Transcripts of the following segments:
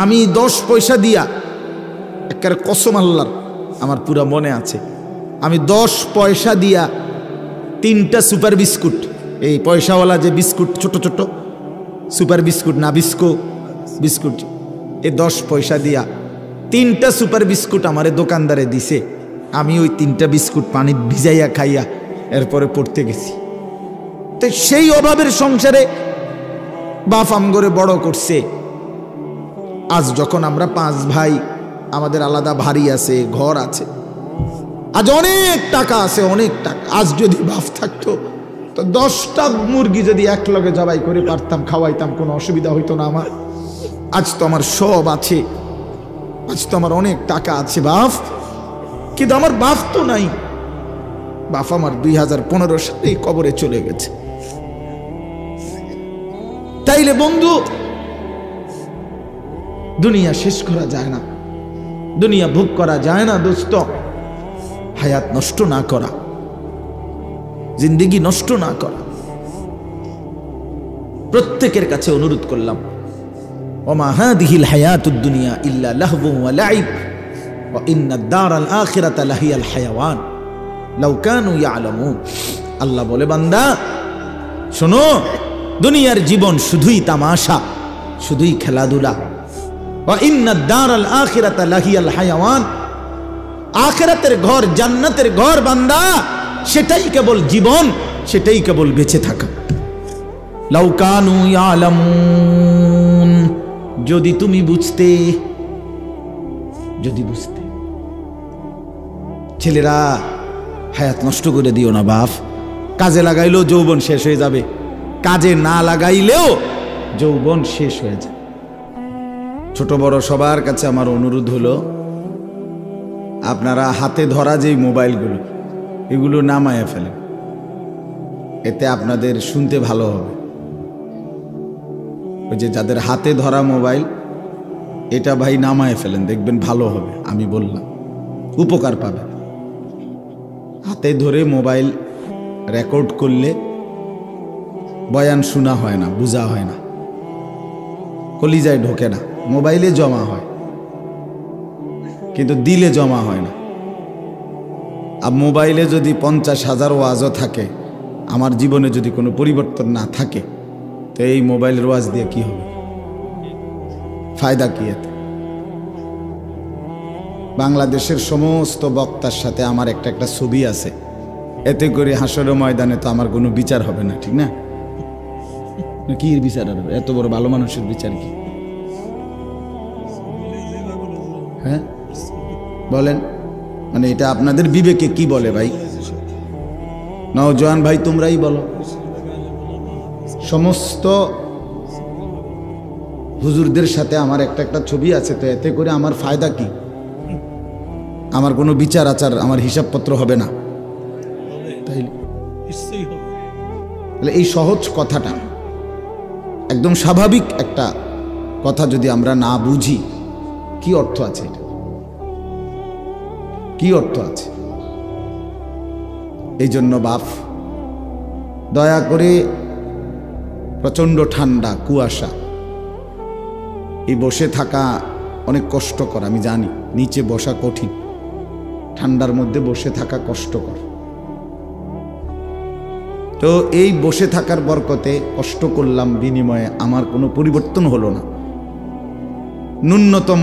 আমি 10 পয়সা দিয়া, একেবারে কসম আল্লাহর, আমার পুরা মনে আছে, আমি 10 পয়সা দিয়া 3টা সুপার বিস্কুট, এই পয়সাওয়ালা যে বিস্কুট, ছোট ছোট সুপার বিস্কুট, না বিস্কো বিস্কুট, এই 10 পয়সা দিয়া 3টা সুপার বিস্কুট আমারে দোকানদারে দিছে। আমি ওই 3টা বিস্কুট পানি ভিজাইয়া খাইয়া এরপরে পড়তে গেছি। তো সেই অভাবের সংসারে বাপ আমগরে বড় করছে। আজ যখন আমরা 5 ভাই, আমাদের আলাদা বাড়ি আছে, ঘর আছে, আজ অনেক টাকা আছে, অনেক টাকা। আজ যদি বাপ থাকতো তো 10টা মুরগি যদি এক লগে জবাই করে পারতাম, খাওয়াইতাম, কোনো অসুবিধা হইতো না আমার। আজ তো আমার সব আছে, আজ তো আমার অনেক টাকা আছে বাপ, কিন্তু আমার বাপ তো নাই। বাপ আমার 2015 সালে কবরে চলে গেছে। তাইলে বন্ধু, দুনিয়া শেষ করা যায় না, দুনিয়া ভোগ করা যায় না দোস্ত। হায়াত নষ্ট না করা, জিন্দেগি নষ্ট না করা। প্রত্যেকের কাছে অনুরোধ করলাম, ওমা হাদিহিল হায়াতুদ দুনিয়া ইল্লা লাহবু ওয়া লাইব ওয়া ইন্নাদ দারাল আখিরাতা লাহিয়াল হায়াওয়ান লাউ কানু ইয়ালামুন। আল্লাহ বলে, বান্দা শোনো, দুনিয়ার জীবন শুধুই তামাশা, শুধুই খেলাধুলা। ওয়া ইন্নাদ দারাল আখিরাতা লাহিয়াল হায়াওয়ান, আখিরাতের ঘর, জান্নাতের ঘর বান্দা, সেটাই কেবল জীবন, সেটাই কেবল বেঁচে থাকা। লাউ কানু ইয়ালামুন, যদি তুমি বুঝতে, যদি বুঝতে। ছেলেরা, হায়াত নষ্ট করে দিও না বাপ। কাজে লাগাইলেও যৌবন শেষ হয়ে যাবে, কাজে না লাগাইলেও যৌবন শেষ হয়ে যায়। ছোট বড় সবার কাছে আমার অনুরোধ হলো, আপনারা হাতে ধরা যেই মোবাইলগুলো, এগুলো নামায়া ফেলেন, এতে আপনাদের শুনতে ভালো হবে। ওই যে যাদের হাতে ধরা মোবাইল, এটা ভাই নামায় ফেলেন, দেখবেন ভালো হবে। আমি বললাম, উপকার পাবে। হাতে ধরে মোবাইল রেকর্ড করলে বয়ান শোনা হয় না, বোঝা হয় না, কলিজায় ঢোকে না। মোবাইলে জমা হয় কিন্তু দিলে জমা হয় না। আর মোবাইলে যদি 50,000 ওয়াজও থাকে, আমার জীবনে যদি কোনো পরিবর্তন না থাকে, তো এই মোবাইলের ওয়াজ দিয়ে কি হবে? ফায়দা কি এতে? বাংলাদেশের সমস্ত বক্তার সাথে আমার একটা ছবি আছে, এতে করে হাসরের ময়দানে তো আমার কোনো বিচার হবে না, ঠিক না? কি বিচার হবে? এত বড় ভালো মানুষের বিচার কি? হ্যাঁ বলেন, মানে এটা আপনাদের বিবেকে কি বলে ভাই? নওজোয়ান ভাই, তোমরাই বলো। সমস্ত হুজুরদের সাথে আমার একটা ছবি আছে, তো এতে করে আমার ফায়দা কি? আমার কোনো বিচার আচার, আমার হিসাবপত্র হবে না। তাহলে এই সহজ কথাটা, একদম স্বাভাবিক একটা কথা যদি আমরা না বুঝি, কি অর্থ আছে এটা? কি অর্থ আছে? এই জন্য বাপ, দয়া করে, প্রচণ্ড ঠান্ডা, কুয়াশা, এই বসে থাকা অনেক কষ্টকর, আমি জানি। নিচে বসা কঠিন, ঠান্ডার মধ্যে বসে থাকা কষ্টকর। তো এই বসে থাকার বরকতে কষ্ট করলাম, বিনিময়ে আমার কোনো পরিবর্তন হলো না, ন্যূনতম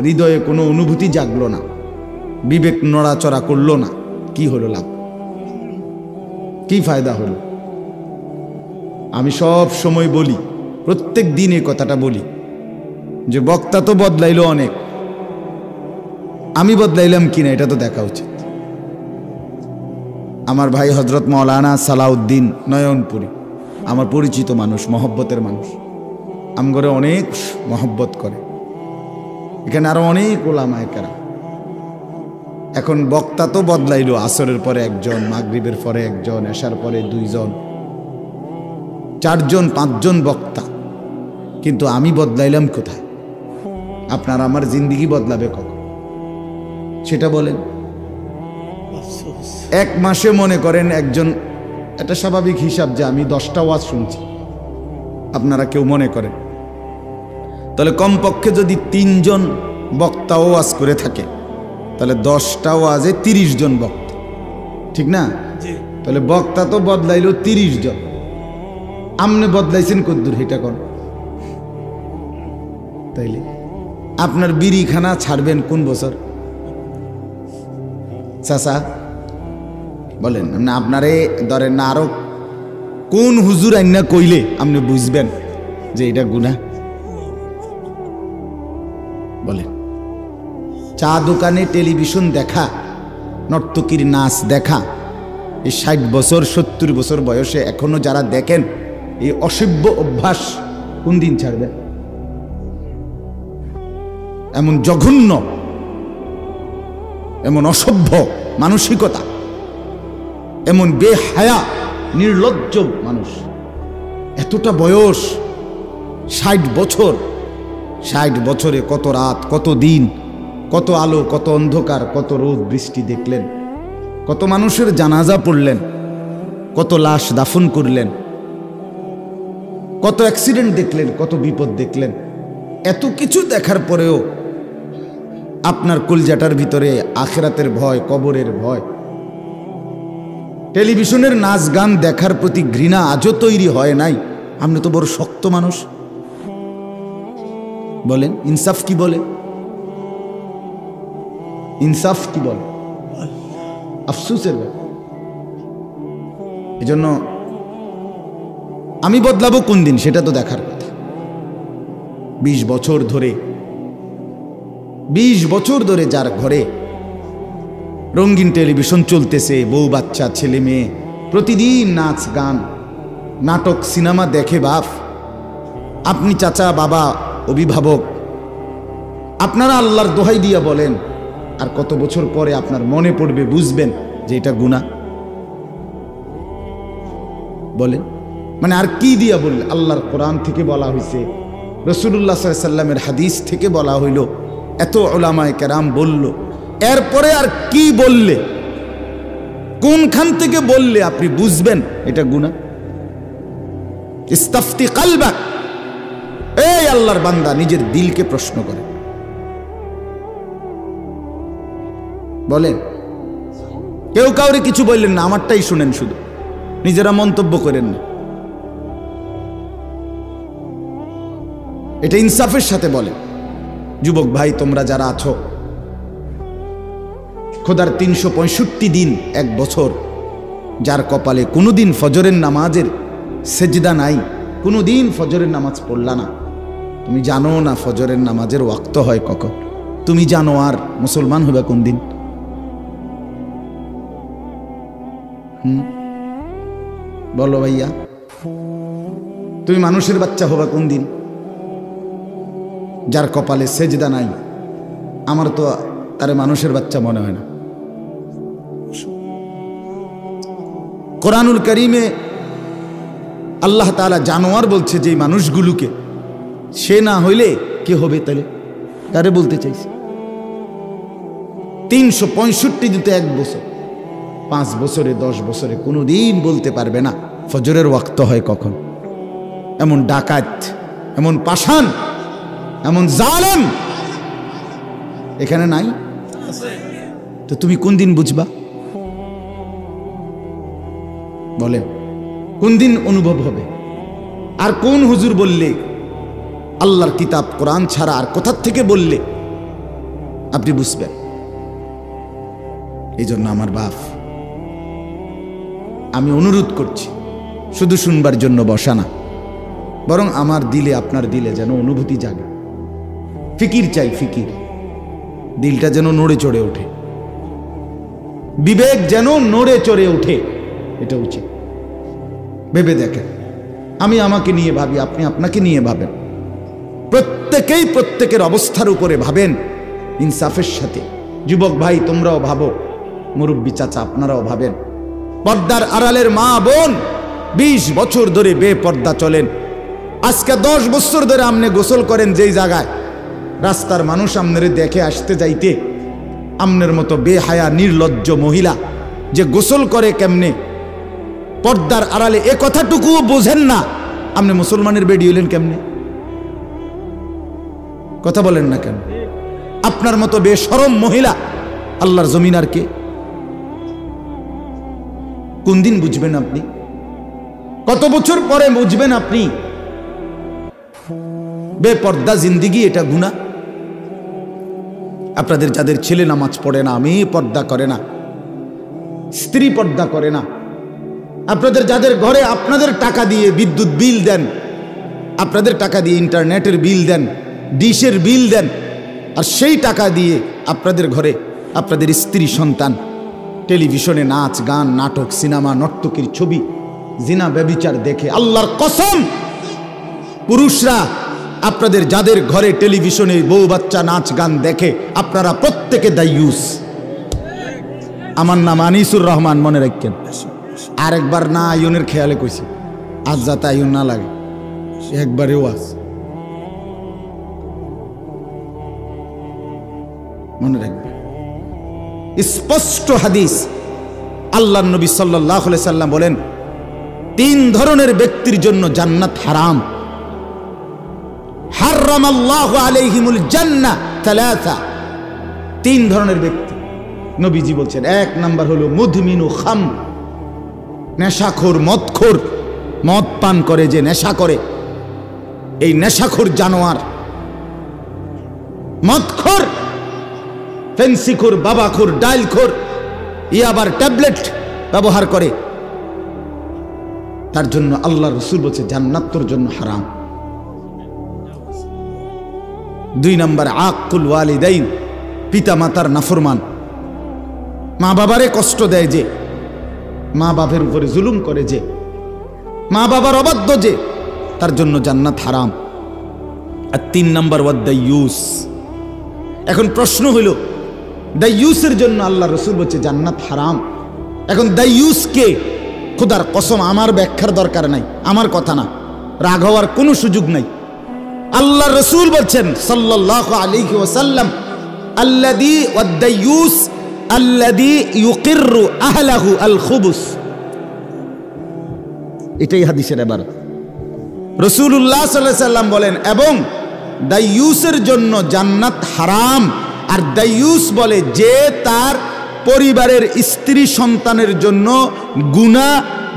হৃদয়ে কোনো অনুভূতি জাগলো না, বিবেক নড়াচড়া করলো না। কি হলো লাভ? কি ফায়দা হলো? আমি সব সময় বলি, প্রত্যেক দিন এই কথাটা বলি, যে বক্তা তো বদলাইলো অনেক, আমি বদলাইলাম কিনা এটা তো দেখা উচিত। আমার ভাই হজরত মৌলানা সালাউদ্দিন নয়নপুরী, আমার পরিচিত মানুষ, মহব্বতের মানুষ, আমগরে অনেক মহব্বত করে। এখানে আরো অনেক ওলামায়ে কেরাম। এখন বক্তা তো বদলাইলো, আসরের পরে একজন, মাগরিবের পরে একজন, এশার পরে 2 জন, 4 জন 5 জন বক্তা, কিন্তু আমি বদলাইলাম কোথায়? আপনার আমার জিন্দেগি বদলাবে কখন সেটা বলেন? এক মাসে মনে করেন একজন, এটা স্বাভাবিক হিসাব যে আমি 10টা ওয়াজ শুনছি, আপনারা কেউ মনে করেন তাহলে কমপক্ষে যদি 3 জন বক্তা ওয়াজ করে থাকে তাহলে 10টা ওয়াজে 30 জন বক্তা, ঠিক না? তাহলে বক্তা তো বদলাইলো 30 জন, আপনি বদলাইছেন কদ্দুর এটা কোন? তাইলে আপনার বিড়িখানা ছাড়বেন কোন বছর? চাচা বলেন, আপনারে ধরেন না আরো কোন হুজুর আইনা কইলে আপনি বুঝবেন যে এটা গুনাহ? বলেন। চা দোকানে টেলিভিশন দেখা, নর্তকীর নাচ দেখা, এই 60 বছর 70 বছর বয়সে এখনো যারা দেখেন এই অসভ্য অভ্যাস কোন দিন ছাড়বেন? এমন জঘন্য, এমন অসভ্য মানসিকতা, এমন বেহায়া নির্লজ্জ মানুষ, এতটা বয়স 60 বছর, 60 বছরে কত রাত, কত দিন, কত আলো, কত অন্ধকার, কত রোদ বৃষ্টি দেখলেন, কত মানুষের জানাজা পড়লেন, কত লাশ দাফন করলেন, কত অ্যাক্সিডেন্ট দেখলেন, কত বিপদ দেখলেন। এত কিছু দেখার পরেও আপনার কলজাটার ভিতরে আখিরাতের ভয়, কবরের ভয়, টেলিভিশনের নাচ গান দেখার প্রতি ঘৃণা আজও তৈরি হয় নাই। আপনি তো বড় শক্ত মানুষ। বলেন ইনসাফ কি বলে? ইনসাফ কি বলে? আফসোসের ব্যাপার। এজন্য আমি বদলাবো কোন দিন সেটা তো দেখার কথা। 20 বছর ধরে, 20 বছর ধরে যার ঘরে রঙিন টেলিভিশন চলতেছে, বউ বাচ্চা ছেলে মেয়ে প্রতিদিন নাচ গান নাটক সিনেমা দেখে বাপ, আপনি চাচা বাবা অভিভাবক, আপনারা আল্লাহর দোহাই দিয়া বলেন আর কত বছর পরে আপনার মনে পড়বে, বুঝবেন যে এটা গুনাহ? বলেন মানে আর কি দিয়া বললে? আল্লাহর কোরআন থেকে বলা হয়েছে, রাসূলুল্লাহ সাল্লাল্লাহু আলাইহি সাল্লামের হাদিস থেকে বলা হইল, এত উলামায়ে কেরাম বলল, এরপরে আর কি বললে, কোনখান থেকে বললে আপনি বুঝবেন এটা গুনাহ? ইস্তাফতি কলবাক, এই আল্লাহর বান্দা নিজের দিলকে প্রশ্ন করে বলেন। কেউ কাউরে কিছু বললেন না, আমারটাই শুনেন, শুধু নিজেরা মন্তব্য করেন না। এটা ইনসাফের সাথে বলে। যুবক ভাই তোমরা যারা আছো, খোদার 365 দিন, 1 বছর, যার কপালে কোনোদিন ফজরের নামাজের সেজদা নাই, কোনোদিন ফজরের নামাজ পড়লা না, তুমি জানো না ফজরের নামাজের ওয়াক্ত হয় কখন, তুমি জানো আর মুসলমান হবে কোন দিন? বলো ভাইয়া, তুমি মানুষের বাচ্চা হবা কোন দিন? যার কপালে সেজদা নাই, আমার তো তারে মানুষের বাচ্চা মনে হয় না। কোরআনুল কারীমে আল্লাহ তাআলা জানোয়ার বলছে যে মানুষগুলোকে, সে না হইলে কে হবে? তাহলে কারে বলতে চাইছে? 365 দিতে 1 বছর, 5 বছরে 10 বছরে কোনোদিন বলতে পারবে না ফজরের ওয়াক্ত হয় কখন। এমন ডাকাত, এমন পাষাণ, এমন জালেম এখানে নাই? তো তুমি কোন দিন বুঝবা? বলে কোন দিন অনুভব হবে? আর কোন হুজুর বললে, আল্লাহর কিতাব কোরআন ছাড়া আর কোথা থেকে বললে আপনি বুঝবেন? এই জন্য আমার বাপ, আমি অনুরোধ করছি, শুধু শুনবার জন্য বসা না, বরং আমার দিলে, আপনার দিলে যেন অনুভূতি জাগে। ফিকির চাই, ফিকির, দিলটা যেন নড়ে চড়ে ওঠে, বিবেক যেন নড়ে চড়ে ওঠে, এটা উচিত। ভেবে দেখেন, আমি আমাকে নিয়ে ভাবি, আপনি আপনাকে নিয়ে ভাবেন, প্রত্যেকেই প্রত্যেকের অবস্থার উপরে ভাবেন ইনসাফের সাথে। যুবক ভাই তোমরাও ভাবো, মুরব্বী চাচা আপনারাও ভাবেন, পর্দার আড়ালের মা বোন 20 বছর ধরে বেপর্দা চলেন, আজকে 10 বছর ধরে আপনি গোসল করেন যেই জায়গায়, রাস্তার মানুষ আপনারে দেখে আসতে যাইতে আমনের মতো বেহায়া নির্লজ্জ মহিলা যে গোসল করে কেমনে পর্দার আড়ালে, এ কথাটুকুও বোঝেন না, আপনি মুসলমানের বেডি হইলেন কেমনে? কথা বলেন না কেন? আপনার মতো বেশরম মহিলা আল্লাহর জমিন আর কে? কোন দিন বুঝবেন আপনি? কত বছর পরে বুঝবেন আপনি? বেপর্দা জিন্দিগি এটা গুনাহ। আপনাদের যাদের ছেলে নামাজ পড়ে না, মেয়ে পর্দা করে না, স্ত্রী পর্দা করে না, আপনাদের যাদের ঘরে আপনাদের টাকা দিয়ে বিদ্যুৎ বিল দেন, আপনাদের টাকা দিয়ে ইন্টারনেটের বিল দেন, ডিশের বিল দেন, আর সেই টাকা দিয়ে আপনাদের ঘরে আপনাদের স্ত্রী সন্তান টেলিভিশনে নাচ গান নাটক সিনেমা নর্তকীর ছবি জিনা ব্যভিচার দেখে, আল্লাহর কসম পুরুষরা আপনাদের যাদের ঘরে টেলিভিশনে বউ বাচ্চা নাচ গান দেখে আপনারা প্রত্যেকে দায়ুস। আমার নাম আনিসুর রহমান, মনে রাখেন। আরেকবার না আয়নের খেয়ালে কইছি, আজ যাতে আয়ন না লাগে, একবারেও আজ মনে রাখবে। স্পষ্ট হাদিস, আল্লাহর নবী সাল্লাল্লাহু আলাইহি সাল্লাম বলেন 3 ধরনের ব্যক্তির জন্য জান্নাত হারাম। হারামাল্লাহু আলাইহিমুল জান্নাহ তালাসা, 3 ধরনের ব্যক্তি নবীজি বলছেন। 1 নাম্বার হলো মুদমিনু খাম, নেশাখোর মদখোর, মদ পান করে যে নেশা করে, এই নেশাখোর জানোয়ার মদখোর, ফেন্সিখোর, বাবাখোর, ডাইলখোর, আবার ট্যাবলেট ব্যবহার করে, তার জন্য আল্লাহ রাসূল বলছে জান্নাত তোর জন্য হারাম। 2 নাম্বার আকুল ওয়ালিদাইন, পিতা মাতার নাফরমান, মা বাবারে কষ্ট দেয় যে, মা বাবার উপরে জুলুম করে যে, মা বাবার অবাধ্য যে, তার জন্য জান্নাত হারাম। আর 3 নাম্বার ওয়াদাইয়ুস। এখন প্রশ্ন হইল দাইয়ুসের জন্য আল্লাহ রাসূল বলছে জান্নাত হারাম। এখন দাইয়ুস কে? খোদার কসম আমার ব্যাখ্যার দরকার নাই, আমার কথা না, রাগ হওয়ার কোনো সুযোগ নাই। আল্লাহ রাসূল বলছেন সাল্লাল্লাহু আলাইহি ওয়াসাল্লাম, আল্লাযী ওয়াদাইয়ুস আল্লাযী ইউকিররু আহলাহু আল খুবুস। এটাই হাদিসের ইবারত। রাসূলুল্লাহ সাল্লাল্লাহু আলাইহি সাল্লাম বলেন এবং দাইয়ুসের জন্য জান্নাত হারাম। আর দাইয়ুস বলে যে তার পরিবারের স্ত্রী সন্তানের জন্য গুনাহ,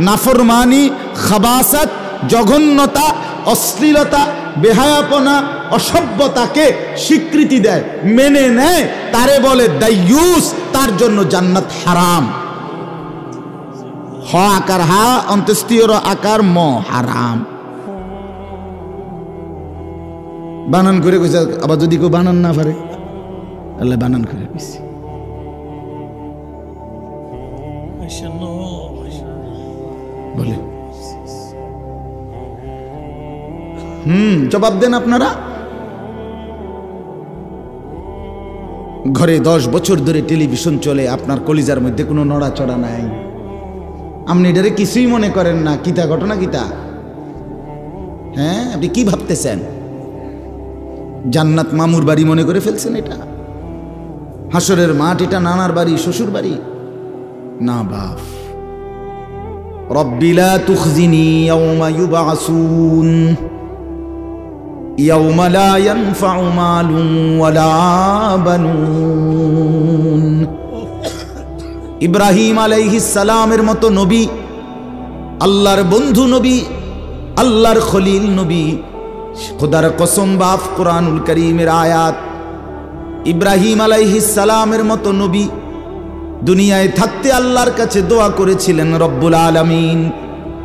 নাফরমানি, খাবাসাত, জঘন্যতা, অশ্লীলতা, বেহায়াপনা, অসভ্যতাকে স্বীকৃতি দেয়, মেনে নেয়, তারে বলে দাইয়ুস, তার জন্য জান্নাত হারাম। হ আকার হা, অন্ত্যেষ্টিয় আকার ম, হারাম। বানান করে কইছে, আবার যদি কেউ বানান না পারে আল্লাহ বানান করে কইছে। বলে জবাব দেন আপনারা। ঘরে 10 বছর ধরে টেলিভিশন চলে, আপনার কলিজার মধ্যে কোনো নড়াচড়া নাই, আপনি এটারে কিছুই মনে করেন না। কিতা ঘটনা কিতা? হ্যাঁ, আপনি কি ভাবতেছেন? জান্নাত মামুর বাড়ি মনে করে ফেলছেন? এটা হাসরের মাঠ, এটা নানার বাড়ি, শ্বশুর বাড়ি না। বাপ রব্বি লা তুখজিনি ইয়াওমা ইউবআসুন ইয়াওমা লা ইয়ানফাউ মালুন ওয়ালা বানুন। ইব্রাহিম আলাইহিস সালামের মতো নবী, আল্লাহর বন্ধু নবী, আল্লাহর খলিল নবী, খোদার কসম বাপ, কোরআনুল কারীমের আয়াত। ইব্রাহিম আলাইহিস সালামের মতো নবী দুনিয়ায় থাকতে আল্লাহর কাছে দোয়া করেছিলেন, রব্বুল আলামিন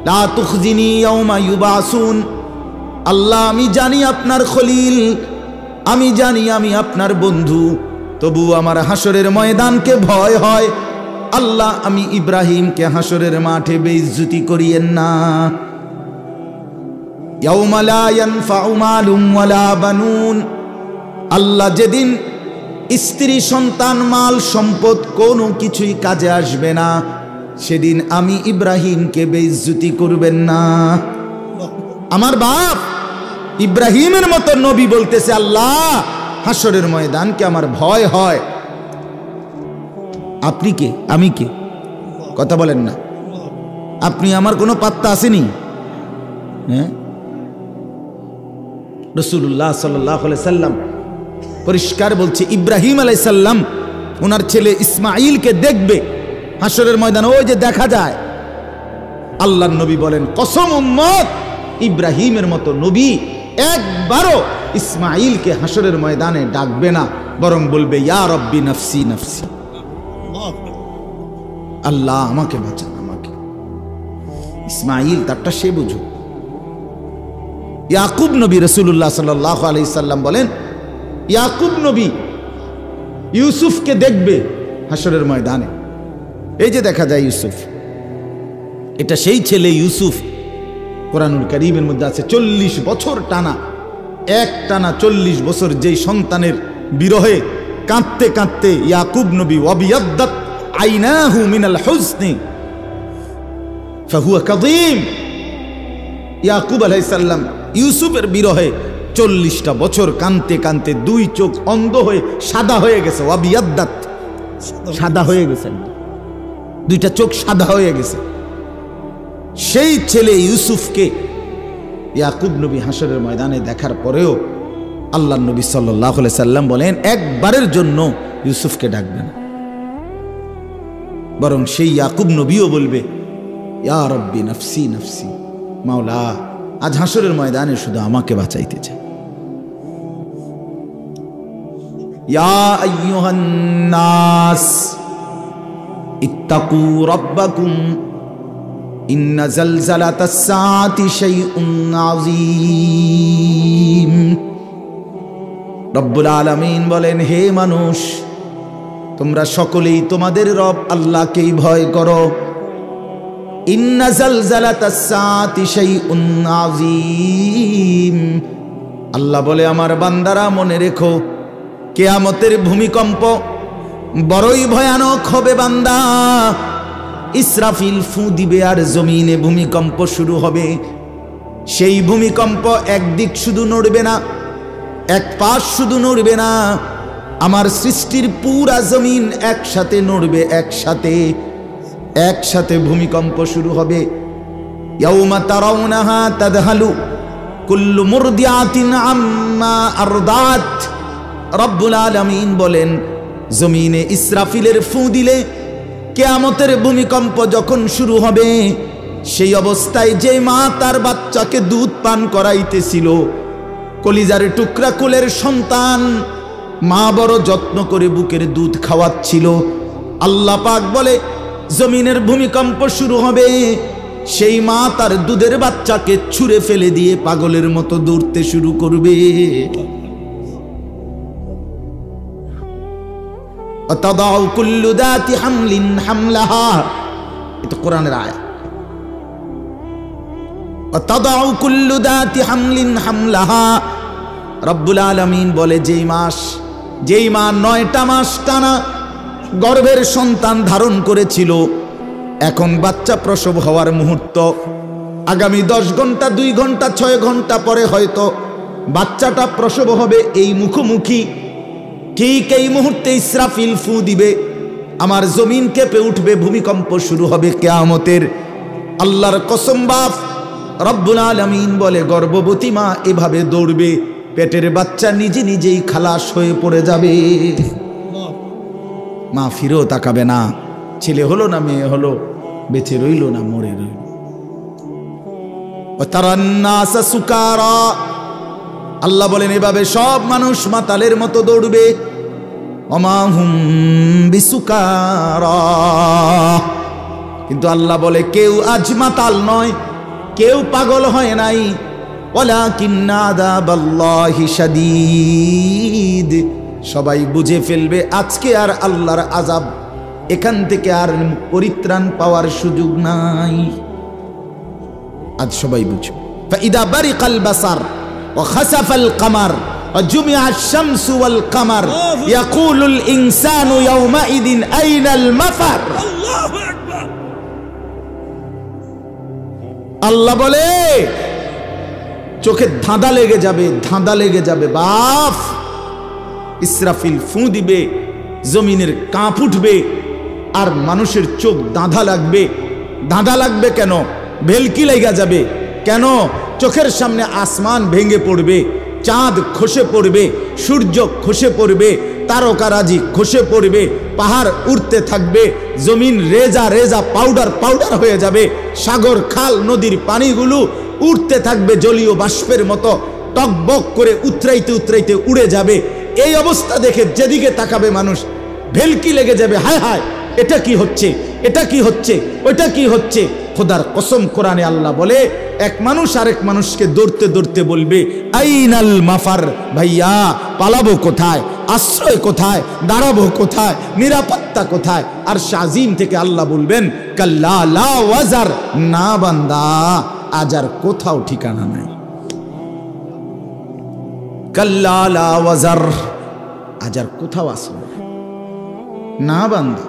লা তুখজিনি ইয়াওমা ইউবআসুন। আল্লাহ, আমি জানি আপনার খলিল, আমি জানি আমি আপনার বন্ধু, তবু আমার হাসরের ময়দানকে ভয় হয়। আল্লাহ, আমি ইব্রাহিমকে হাসরের মাঠে বেইজ্জতি করিয়েন না। ইয়াওমা লা ইয়ানফাউ মালুন ওয়ালা বানুন। আল্লাহ, যেদিন স্ত্রী সন্তান মাল সম্পদ কোনো কিছুই কাজে আসবে না, সেদিন আমি ইব্রাহিমকে বেইজ্জতি করবেন না। আমার বাপ ইব্রাহিমের মতো নবী বলতেছে, আল্লাহ হাসরের ময়দানকে আমার ভয় হয়। আপনি কে? আমি কে? কথা বলেন না। আপনি আমার কোনো পাত্তা আসেনি? হ্যাঁ, রাসূলুল্লাহ সাল্লাল্লাহু আলাইহি সাল্লাম পরিষ্কার বলছে ইব্রাহিম আলাইহিস সালাম ওনার ছেলে ইসমাঈলকে দেখবে হাসরের ময়দানে, ওই যে দেখা যায়। আল্লাহর নবী বলেন, কসম উম্মত, ইব্রাহিমের মতো নবী একবারও ইসমাঈলকে হাসরের ময়দানে ডাকবে না, বরং বলবে ইয়া রব্বি নফসি নফসি, আল্লাহ আমাকে বাঁচান আমাকে। ইসমাঈল তারটা সে বুঝো। ইয়াকুব নবী, রাসূলুল্লাহ সাল্লাল্লাহু আলাইহি সাল্লাম বলেন, ইয়াকুব নবী ইউসুফকে দেখবে হাসরের ময়দানে। এই যে দেখা যায় ইউসুফ, এটা সেই ছেলে ইউসুফ। কোরআনুল কারীমের মধ্যে আছে 40 বছর টানা, এক টানা 40 বছর যেই সন্তানের বিরহে কাঁদতে কাঁদতে ইয়াকুব নবী ওয়াবিয়াদ্দাত আইনাহু মিনাল হুজনি ফাহুয়া কাযীম। ইয়াকুব আলাইহিস সালাম ইউসুফের বিরহে 40টা বছর কাঁদতে কাঁদতে দুই চোখ অন্ধ হয়ে সাদা হয়ে গেছে। ওয়াবিয়াদ্দাত, সাদা হয়ে গেছে, দুইটা চোখ সাদা হয়ে গেছে। সেই ছেলে ইউসুফকে ইয়াকুব নবী হাসরের ময়দানে দেখার পরেও আল্লাহর নবী সাল্লাল্লাহু আলাইহি সাল্লাম বলেন, একবারের জন্য ইউসুফকে ডাকবে না, বরং সেই ইয়াকুব নবীও বলবে ইয়া রব্বি নফসি নফসি, মাওলা আজ হাসরের ময়দানে শুধু আমাকে বাঁচাইতে চাই। ইয়া আইয়ুহান নাস ইত্তাকু রাব্বাকুম ইন্না জালজালাতাস সাআতি শাইউন আযীম। রব্বুল আলামিন বলেন, হে মানুষ, তোমরা সকলেই তোমাদের রব আল্লাহকেই ভয় করো। ইন্না জালজালাতাস সাআতি শাইউন আযীম। আল্লাহ বলে, আমার বান্দারা মনে রেখো, কিয়ামতের ভূমিকম্প বড়ই ভয়ানক হবে বান্দা। ইসরাফিল ফু দিবে আর জমিনে ভূমিকম্প শুরু হবে। সেই ভূমিকম্প একদিক শুধু নড়বে না, এক পাশ শুধু নড়বে না, আমার সৃষ্টির পুরা জমিন একসাথে নড়বে, একসাথে ভূমিকম্প শুরু হবে। ইয়াউমা তারাউনাহা তাদহালু কুল্লু মুরদিআতিন আম্মা আরদাত। রব্বুল আলামিন বলেন, জমিনে ইসরাফিলের ফু দিলে, কিয়ামতের ভূমিকম্প যখন শুরু হবে, সেই অবস্থায় যে মা তার বাচ্চাকে দুধ পান করাইতেছিল, কলিজার টুকরা কোলের সন্তান, মা বড় যত্ন করে বুকের দুধ খাওয়াচ্ছিল, আল্লাহ পাক বলে জমিনের ভূমিকম্প শুরু হবে, সেই মা তার দুধের বাচ্চাকে ছুঁড়ে ফেলে দিয়ে পাগলের মতো দৌড়তে শুরু করবে। অতাদাউ কুল্লু দাতি হামলিন হামলাহা, এটা কোরআনের আয়াত। অতাদাউ কুল্লু দাতি হামলিন হামলাহা। রব্বুল আলামিন বলে, যেই মা 9টা মাস টানা গর্ভের সন্তান ধারণ করেছিল, এখন বাচ্চা প্রসব হওয়ার মুহূর্ত, আগামী 10 ঘন্টা 2 ঘন্টা 6 ঘন্টা পরে হয়তো বাচ্চাটা প্রসব হবে, এই মুখোমুখি ঠিক এই মুহূর্তে ইসরাফিল ফু দিবে, আমার জমিন কেঁপে উঠবে, ভূমিকম্প শুরু হবে কিয়ামতের। আল্লাহর কসম বাপ রব্বুল আলামিন বলে, গর্ভবতী মা এভাবে দৌড়বে, পেটের বাচ্চা নিজে নিজেই খালাস হয়ে পড়ে যাবে, মা ফিরেও তাকাবে না, ছেলে হলো না মেয়ে হলো, বেঁচে রইল না মরে রইল। ওয়াতারান্নাসা সুকারা, আল্লাহ বলেন এভাবে সব মানুষ মাতালের মতো দৌড়বে। ওমা হুম বিসুকারা, কিন্তু আল্লাহ বলে কেউ আজ মাতাল নয়, কেউ পাগল হয় নাই। ওয়ালাকিন্না আযাবাল্লাহি শাদীদ, সবাই বুঝে ফেলবে আজকে আর আল্লাহর আযাব, এখান থেকে আর পরিত্রাণ পাওয়ার সুযোগ নাই। আজ সবাই বুঝো। ফাইদা বারিকাল বাসার ওয়া খাসাফাল কামার ওয়া জুমিআশ শামসু ওয়াল কামার ইয়াকুলুল ইনসানু ইয়াওমাইদিন আইনাল মাফার। আল্লাহু আকবার। আল্লাহ বলে চোখে ধাঁধা লেগে যাবে, ধাঁধা লেগে যাবে বাপ। ইসরাফিল ফু দিবে, জমিনের কাঁপ উঠবে, আর মানুষের চোখ ধাঁধা লাগবে। ধাঁধা লাগবে কেন? ভেলকি লেগে যাবে কেন? চোখের সামনে আসমান ভেঙে পড়বে, চাঁদ খসে পড়বে, সূর্য খসে পড়বে, তারকারাজি খসে পড়বে, পাহাড় উঠতে থাকবে, জমিন রেজা রেজা পাউডার পাউডার হয়ে যাবে, সাগর খাল নদীর পানিগুলো উঠতে থাকবে জলীয় বাষ্পের মতো, টকবক করে উতরাইতে উতরাইতে উড়ে যাবে। এই অবস্থা দেখে যেদিকে তাকাবে মানুষ ভেলকি লেগে যাবে, হায় হায় এটা কি হচ্ছে, এটা কি হচ্ছে, ওইটা কি হচ্ছে। খোদার কসম, কোরআনে আল্লাহ বলে এক মানুষ আরেক মানুষকে দৌড়তে দৌড়তে বলবে আইনাল মাফার, ভাইয়া পালাবো কোথায়, আশ্রয় কোথায়, দাঁড়াবো কোথায়, নিরাপত্তা কোথায়। আর শাজিম থেকে আল্লাহ বলবেন কাল্লা লা ওয়াজার, না বান্দা আজ আর কোথাও ঠিকানা নাই। কাল্লা লা ওয়াজার, আজ আর কোথাও আশ্রয় না বান্দা।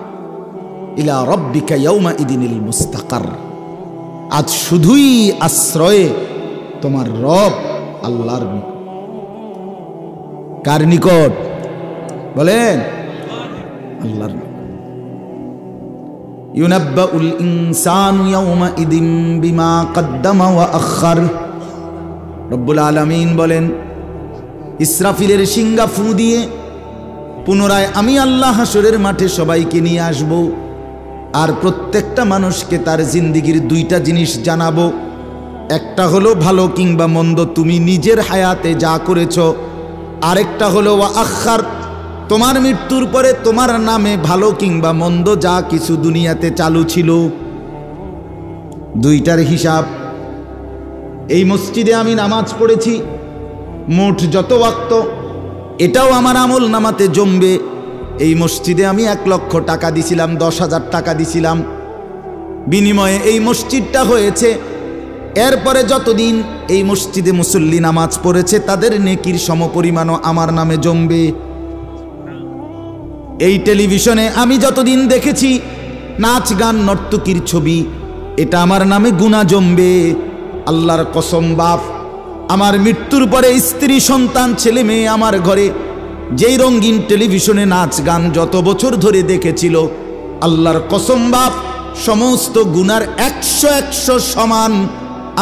ইলা রব্বিকা ইয়াউমা ইদিনিল মুস্তাকার, আজ শুধুই আশ্রয়ে তোমার রব আল্লাহর নিকট। কার নিকট বলেন? আল্লাহর নিকট। ইউনাব্বাউল ইনসানু ইয়াউমা ইদিন বিমা কদ্দামা ওয়া আখার। রব্বুল আলামিন বলেন ইসরাফিলের সিংহা ফু দিয়ে পুনরায় আমি আল্লাহ হাসরের মাঠে সবাইকে নিয়ে আসব, আর প্রত্যেকটা মানুষকে তার জিন্দিগির দুইটা জিনিস জানাবো। একটা হলো ভালো কিংবা মন্দ তুমি নিজের হায়াতে যা করেছ, আরেকটা হলো ওয়া আখার, তোমার মৃত্যুর পরে তোমার নামে ভালো কিংবা মন্দ যা কিছু দুনিয়াতে চালু ছিল, দুইটার হিসাব। এই মসজিদে আমি নামাজ পড়েছি মোট যত ওয়াক্ত, এটাও আমার আমল নামাতে জমবে। এই মসজিদে আমি 1 লক্ষ টাকা দিছিলাম, 10,000 টাকা দিছিলাম, বিনিময়ে এই মসজিদটা হয়েছে। এরপরে যতদিন এই মসজিদে মুসল্লি নামাজ পড়েছে তাদের নেকির সমপরিমাণও আমার নামে জমবে। এই টেলিভিশনে আমি যতদিন দেখেছি নাচ গান নর্তকীর ছবি, এটা আমার নামে গুনাহ জমবে। আল্লাহর কসম বাপ, আমার মৃত্যুর পরে স্ত্রী সন্তান ছেলে মেয়ে আমার ঘরে যেই রঙিন টেলিভিশনে নাচ গান যত বছর ধরে দেখেছিল, আল্লাহর কসম বাপ সমস্ত গুনার 100 সমান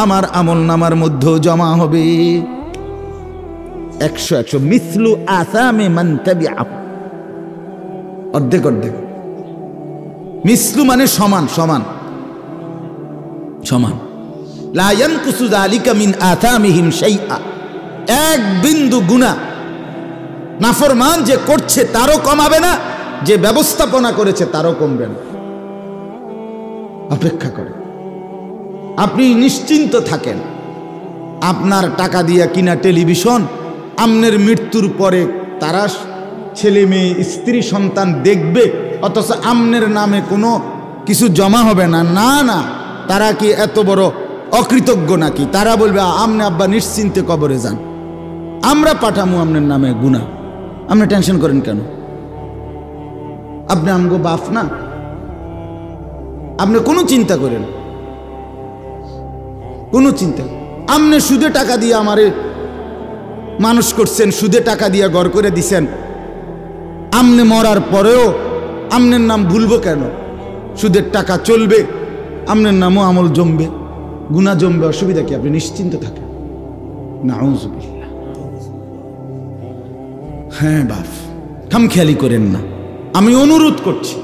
আমার আমল নামার মধ্যেও জমা হবে। 100 মিসলু আসামে মান তাবিআ, অর্ধেক অর্ধেক। মিসলু মানে সমান সমান সমান। লা ইয়ানকুসু যালিকা মিন আসামিহিম শাইআ, এক বিন্দু গুনাহ নাফরমান যে করছে তারও কমাবে না, যে ব্যবস্থাপনা করেছে তারও কমবে না। অপেক্ষা করে আপনি নিশ্চিন্ত থাকেন। আপনার টাকা দিয়া কিনা টেলিভিশন আপনার মৃত্যুর পরে তারা ছেলে মেয়ে স্ত্রী সন্তান দেখবে, অথচ আপনার নামে কোনো কিছু জমা হবে না। না না, তারা কি এত বড় অকৃতজ্ঞ নাকি? তারা বলবে আমনে আব্বা নিশ্চিন্তে কবরে যান, আমরা পাঠামু আপনার নামে গুনাহ, আপনি টেনশন করেন কেন? আপনি আমগো বাপ না, আপনি কোনো চিন্তা করেন, কোনো চিন্তা। আপনি সুদে টাকা দিয়ে আমারে মানুষ করছেন, সুদে টাকা দিয়ে ঘর করে দিছেন, আপনি মরার পরেও আপনার নাম ভুলবো কেন? সুদের টাকা চলবে, আপনার নামও আমল জমবে, গুনাহ জমবে, অসুবিধা কি? আপনি নিশ্চিন্ত থাকেন। নাউযুবিল্লাহ। হ্যাঁ বাপ, খামখেয়ালি করেন না, আমি অনুরোধ করছি।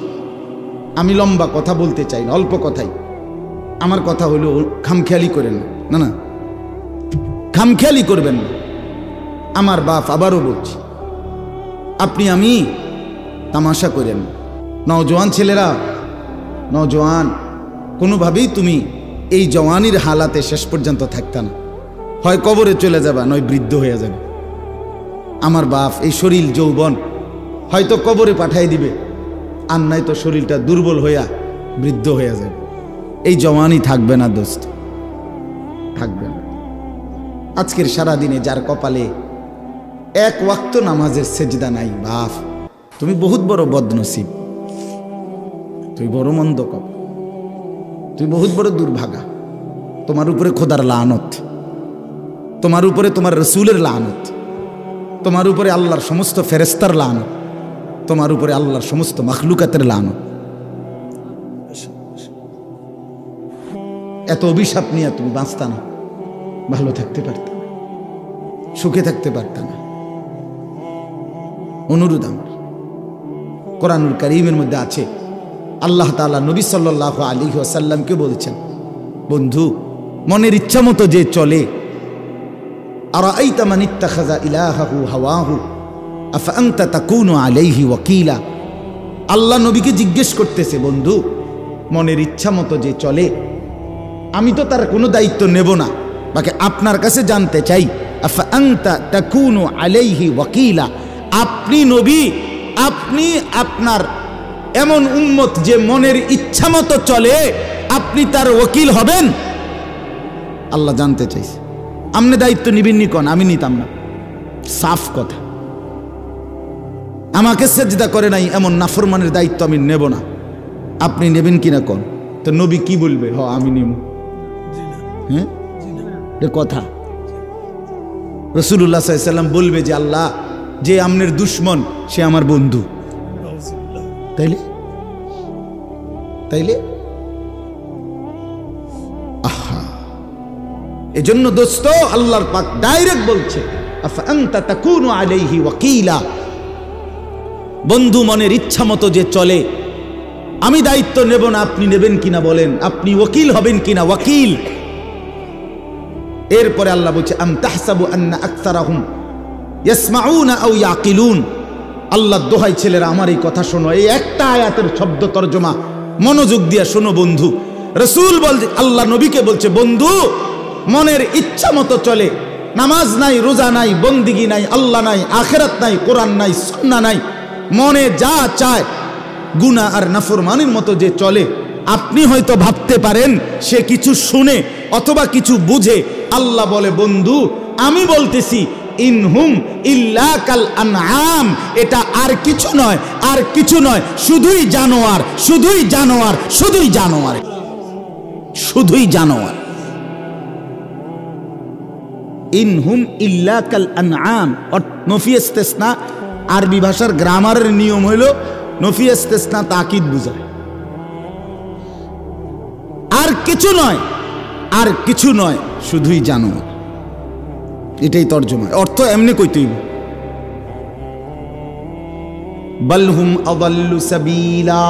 আমি লম্বা কথা বলতে চাই না, অল্প কথাই আমার কথা হলো, খামখেয়ালি করেন না। না না, খামখেয়ালি করবেন না আমার বাপ। আবারও বলছি, আপনি আমি তামাশা করেন না। নওজোয়ান ছেলেরা, নওজোয়ান, কোনোভাবেই তুমি এই জওয়ানির হালাতে শেষ পর্যন্ত থাকতা না, হয় কবরে চলে যাবা নয় বৃদ্ধ হয়ে যাবে। আমার বাপ এই শরীর যৌবন হয়তো কবরে পাঠাই দিবে, আর নাই তো শরীরটা দুর্বল হইয়া বৃদ্ধ হয়ে যাবে। এই জওয়ানি থাকবে না দোস্ত, থাকবে না। আজকের সারাদিনে যার কপালে 1 ওয়াক্ত নামাজের সেজদা নাই, বাপ তুমি বহুত বড় বদনসিব, তুই বড় মন্দ কপাল, তুই বহুত বড় দুর্ভাগা। তোমার উপরে খোদার লানত, তোমার উপরে তোমার রসুলের লানত, তোমার উপরে আল্লাহর সমস্ত ফেরেস্তার লানত, তোমার উপরে আল্লাহর সমস্ত মাখলুকাতের লানত। এত অভিশাপ নিয়ে তুমি বাঁচতা না, ভালো থাকতে পারত না, সুখে থাকতে পারত না। অনুরোধ আমার। কোরআনুল কারীমের মধ্যে আছে, আল্লাহ তাআলা নবী সাল্লাল্লাহু আলাইহি ওয়াসাল্লামকে বলছেন, বন্ধু মনের ইচ্ছা মতো যে চলে, আরাআইতা মান ইত্তাখাযা ইলাহাহু হাওয়াহু আফা আনতা তাকুনু আলাইহি ওয়াকিলা। আল্লাহ নবীকে জিজ্ঞেস করতেছে, বন্ধু মনের ইচ্ছা মতো যে চলে, আমি তো তার কোনো দায়িত্ব নেব না, বাকি আপনার কাছে জানতে চাই, আফা আনতা তাকুনু আলাইহি ওয়াকিলা, আপনি নবী, আপনি আপনার এমন উম্মত যে মনের ইচ্ছা মতো চলে, আপনি তার ওকিল হবেন? আল্লাহ জানতে চাইছে। আপনি দায়িত্ব নিবেননি কোন? আমি নিতাম না, সাফ কথা। আমাকে সেজদা করে নাই এমন নাফরমানের দায়িত্ব আমি নেব না, আপনি নেবেন কিনা কোন? তো নবী কি বলবে? হ আমি নিব। হ্যাঁ, কথা। রাসূলুল্লাহ সাল্লাল্লাহু আলাইহি ওয়াসাল্লাম বলবে যে আল্লাহ, যে আমনের দুশ্মন সে আমার বন্ধু। তাইলে তাইলে আহা, এজন্য দোস্ত আল্লাহর পাক ডাইরেক্ট বলছে, আফা আনতা তাকুনু আলাইহি ওয়াকিলা, বন্ধু মনের ইচ্ছা মতো যে চলে, আমি দায়িত্ব নেব না, আপনি নেবেন কিনা বলেন, আপনি ওকিল হবেন কিনা? ওয়াকিল। এরপরে আল্লাহ বলছে, আম তাহসাবু আন্না আকসারাহুম ইয়াসমাউনা আও ইয়াকিলুন। আল্লাহর দোহাই ছেলেরা আমার এই কথা শোনো, এই একটা আয়াতের শব্দ তরজমা মনোযোগ দিয়া শোনো বন্ধু। রাসূল বলছে, আল্লাহ নবীকে বলছে, বন্ধু মনের ইচ্ছা মতো চলে, নামাজ নাই, রোজা নাই, বন্দিগি নাই, আল্লাহ নাই, আখিরাত নাই, কোরআন নাই, সুন্নাহ নাই, মনে যা চায় গুনাহ আর নাফরমানির মতো যে চলে, আপনি হয়তো ভাবতে পারেন সে কিছু শুনে অথবা কিছু বুঝে। আল্লাহ বলে, বন্ধু আমি বলতেছি, ইনহুম ইল্লা কাল আনআম, এটা আর কিছু নয়, আর কিছু নয়, শুধুই জানোয়ার, শুধুই জানোয়ার, শুধুই জানোয়ার, শুধুই জানোয়ার। ইনহুম ইল্লা কাল আনআম, নফি ইস্তিসনা আরবি ভাষার গ্রামারের নিয়ম হইল নফি ইস্তিসনা তাকিদ বুঝায়। আর কিছু নয়, আর কিছু নয়, শুধুই জানোয়ার, এটাই তর্জমা। অর্থ এমনি কইতেই, বালহুম আদাল্লু সাবিলা।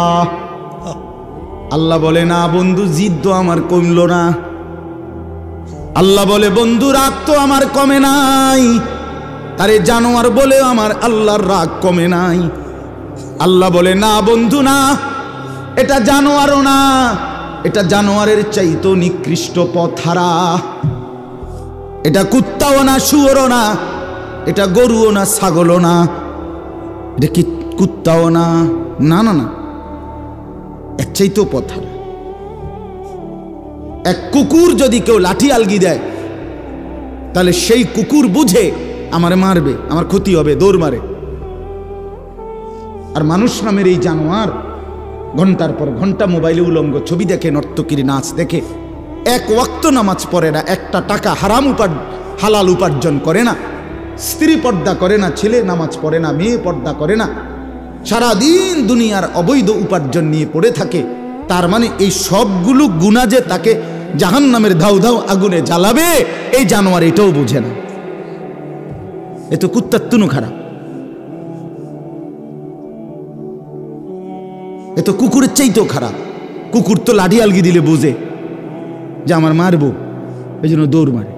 আল্লাহ বলে, না বন্ধু জিদ তো আমার কমলো না। আল্লাহ বলে, বন্ধু রাগ তো আমার কমে নাই। আরে জানোয়ার বলে আমার আল্লাহর রাগ কমে নাই। আল্লাহ বলে, না বন্ধু না, এটা জানোয়ারও না, এটা জানোয়ারের চাইতো নিকৃষ্ট পথহারা। এটা কুত্তাও না, শুয়োরও না, এটা গরুও না, ছাগলও না, এটা কি কুত্তাও না, না না না, এর চাইতো পথহারা। এক কুকুর যদি কেউ লাঠি আলগি দেয়, তাহলে সেই কুকুর বুঝে আমারে মারবে, আমার ক্ষতি হবে, দৌড় মারে। আর মানুষ নামের এই জানোয়ার ঘন্টার পর ঘন্টা মোবাইলে উলঙ্গ ছবি দেখে, নর্তকীর নাচ দেখে, এক ওয়াক্ত নামাজ পড়ে না, একটা টাকা হারাম হালাল উপার্জন করে না, স্ত্রী পর্দা করে না, ছেলে নামাজ পড়ে না, মেয়ে পর্দা করে না, সারাদিন দুনিয়ার অবৈধ উপার্জন নিয়ে পড়ে থাকে। তার মানে এই সবগুলো গুনাহ যে তাকে জাহান্নামের ধাউ ধাউ আগুনে জ্বালাবে, এই জানোয়ার এটাও বোঝে না। এ তো কুত্তার তুনু খারাপ, এ তো কুকুরের চাইতেও খারাপ। কুকুর তো লাঠি আলগি দিলে বোঝে যে আমার মারবো, এই জন্য দৌড় মারে।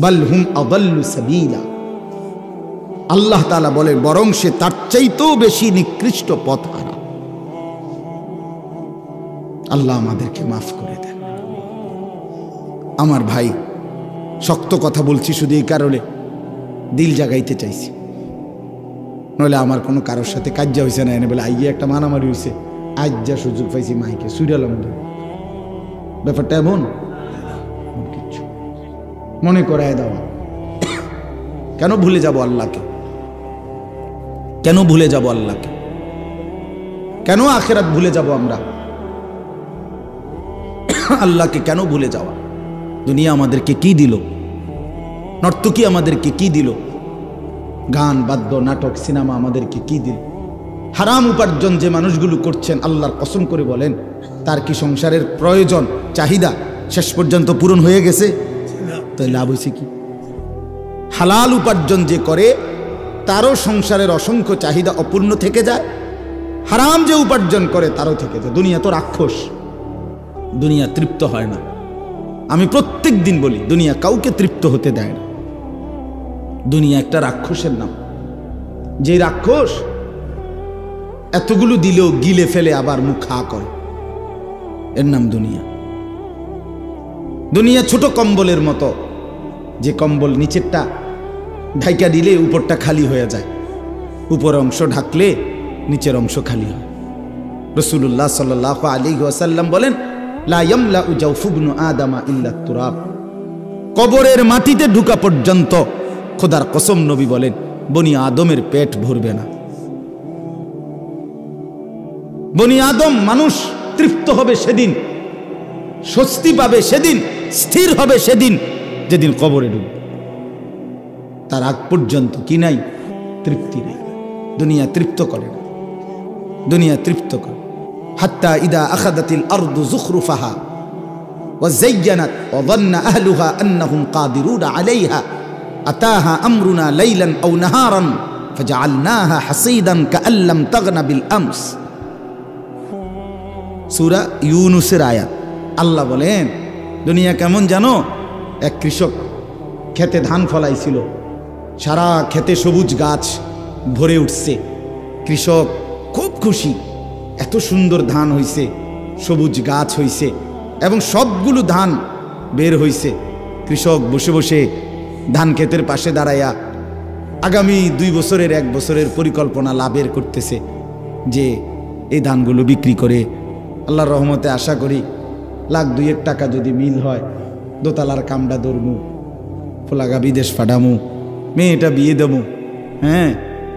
বালহুম আদাল্লু সাবিলা। আল্লাহ তাআলা বলে, বরং সে তার চাইতেও বেশি নিকৃষ্ট পথহারা। আল্লাহ আমাদেরকে মাফ করে দেন। আমার ভাই, শক্ত কথা বলছি শুধু এই কারণে, দিল জাগাইতে চাইছি, নইলে আমার কোনো কারোর সাথে কাজ্জা হয়েছে না, এনে বলে আইয়ে একটা মারামারি হয়েছে, আজ যা সুযোগ পাইছি মাইকে সুইরালাম। ব্যাপারটা এমন কিছু মনে করায় দেওয়া। কেন ভুলে যাব আল্লাহকে? কেন ভুলে যাব আল্লাহকে? কেন আখিরাত ভুলে যাব আমরা? আল্লাহকে কেন ভুলে যাওয়া? দুনিয়া আমাদেরকে কি দিল? নর্তকী আমাদেরকে কি দিল? গান, বাদ্য, নাটক, সিনেমা আমাদেরকে কি দিল? হারাম উপার্জন যে মানুষগুলো করছেন, আল্লাহর কসম করে বলেন, তার কি সংসারের প্রয়োজন, চাহিদা শেষ পর্যন্ত পূরণ হয়ে গেছে? তাই লাভ হয়েছে কি? হালাল উপার্জন যে করে তারও সংসারের অসংখ্য চাহিদা অপূর্ণ থেকে যায়, হারাম যে উপার্জন করে তারও থেকে যায়। দুনিয়া তো রাক্ষস, দুনিয়া তৃপ্ত হয় না। আমি প্রত্যেক দিন বলি, দুনিয়া কাউকে তৃপ্ত হতে দেয় না। দুনিয়া একটা রাক্ষসের নাম, যে রাক্ষস এতগুলো দিলেও গিলে ফেলে আবার মুখ খা করে, এর নাম দুনিয়া। দুনিয়া ছোট কম্বলের মতো, যে কম্বল নিচেরটা ঢাইকা দিলে উপরটা খালি হয়ে যায়, উপর অংশ ঢাকলে নিচের অংশ খালি হয়। রাসূলুল্লাহ সাল্লাল্লাহু আলাইহি ওয়াসাল্লাম বলেন, লা ইয়ামলাউ জাওফু ইবনু আদামা ইল্লা তুরাব। কবরের মাটিতে ঢুকা পর্যন্ত খোদার কসম নবী বলেন, বনি আদমের পেট ভরবে না। বনি আদম মানুষ তৃপ্ত হবে সেদিন, স্বস্তি পাবে সেদিন, স্থির হবে সেদিন যেদিন কবরে ঢুকবে। তার আগ পর্যন্ত কি নাই? তৃপ্তি নেই। দুনিয়া তৃপ্ত করে না, দুনিয়া তৃপ্ত করে। হাত্তা ইদা আখাদাতিল আরদু যুখরুফাহা ওয়া যায়্যানাত ওয়া যান্না আহলুহা আন্নাহুম কাদিরুনা আলাইহা আতাহা আমরুনা লাইলান আও নাহারান ফাজআলনাহা হাসীদান কাআল্লাম তাগনা বিল আমস। সূরা ইউনূসের আয়াত। আল্লাহ বলেন, দুনিয়া কেমন জানো? এক কৃষক খেতে ধান ফলাইছিল, সারা খেতে সবুজ গাছ ভরে উঠছে। কৃষক খুব খুশি, এত সুন্দর ধান হইছে, সবুজ গাছ হইছে এবং সবগুলো ধান বের হইছে। কৃষক বসে বসে ধান ক্ষেতের পাশে দাঁড়াইয়া আগামী 2 বছরের 1 বছরের পরিকল্পনা লাভের করতেছে, যে এই ধানগুলো বিক্রি করে আল্লাহর রহমতে আশা করি লাখ 2 টাকা যদি মিল হয়, দোতলার কামড়া ধরমু, ফোলাগা বিদেশ ফাটামু, মেয়েটা বিয়ে দেবো, হ্যাঁ,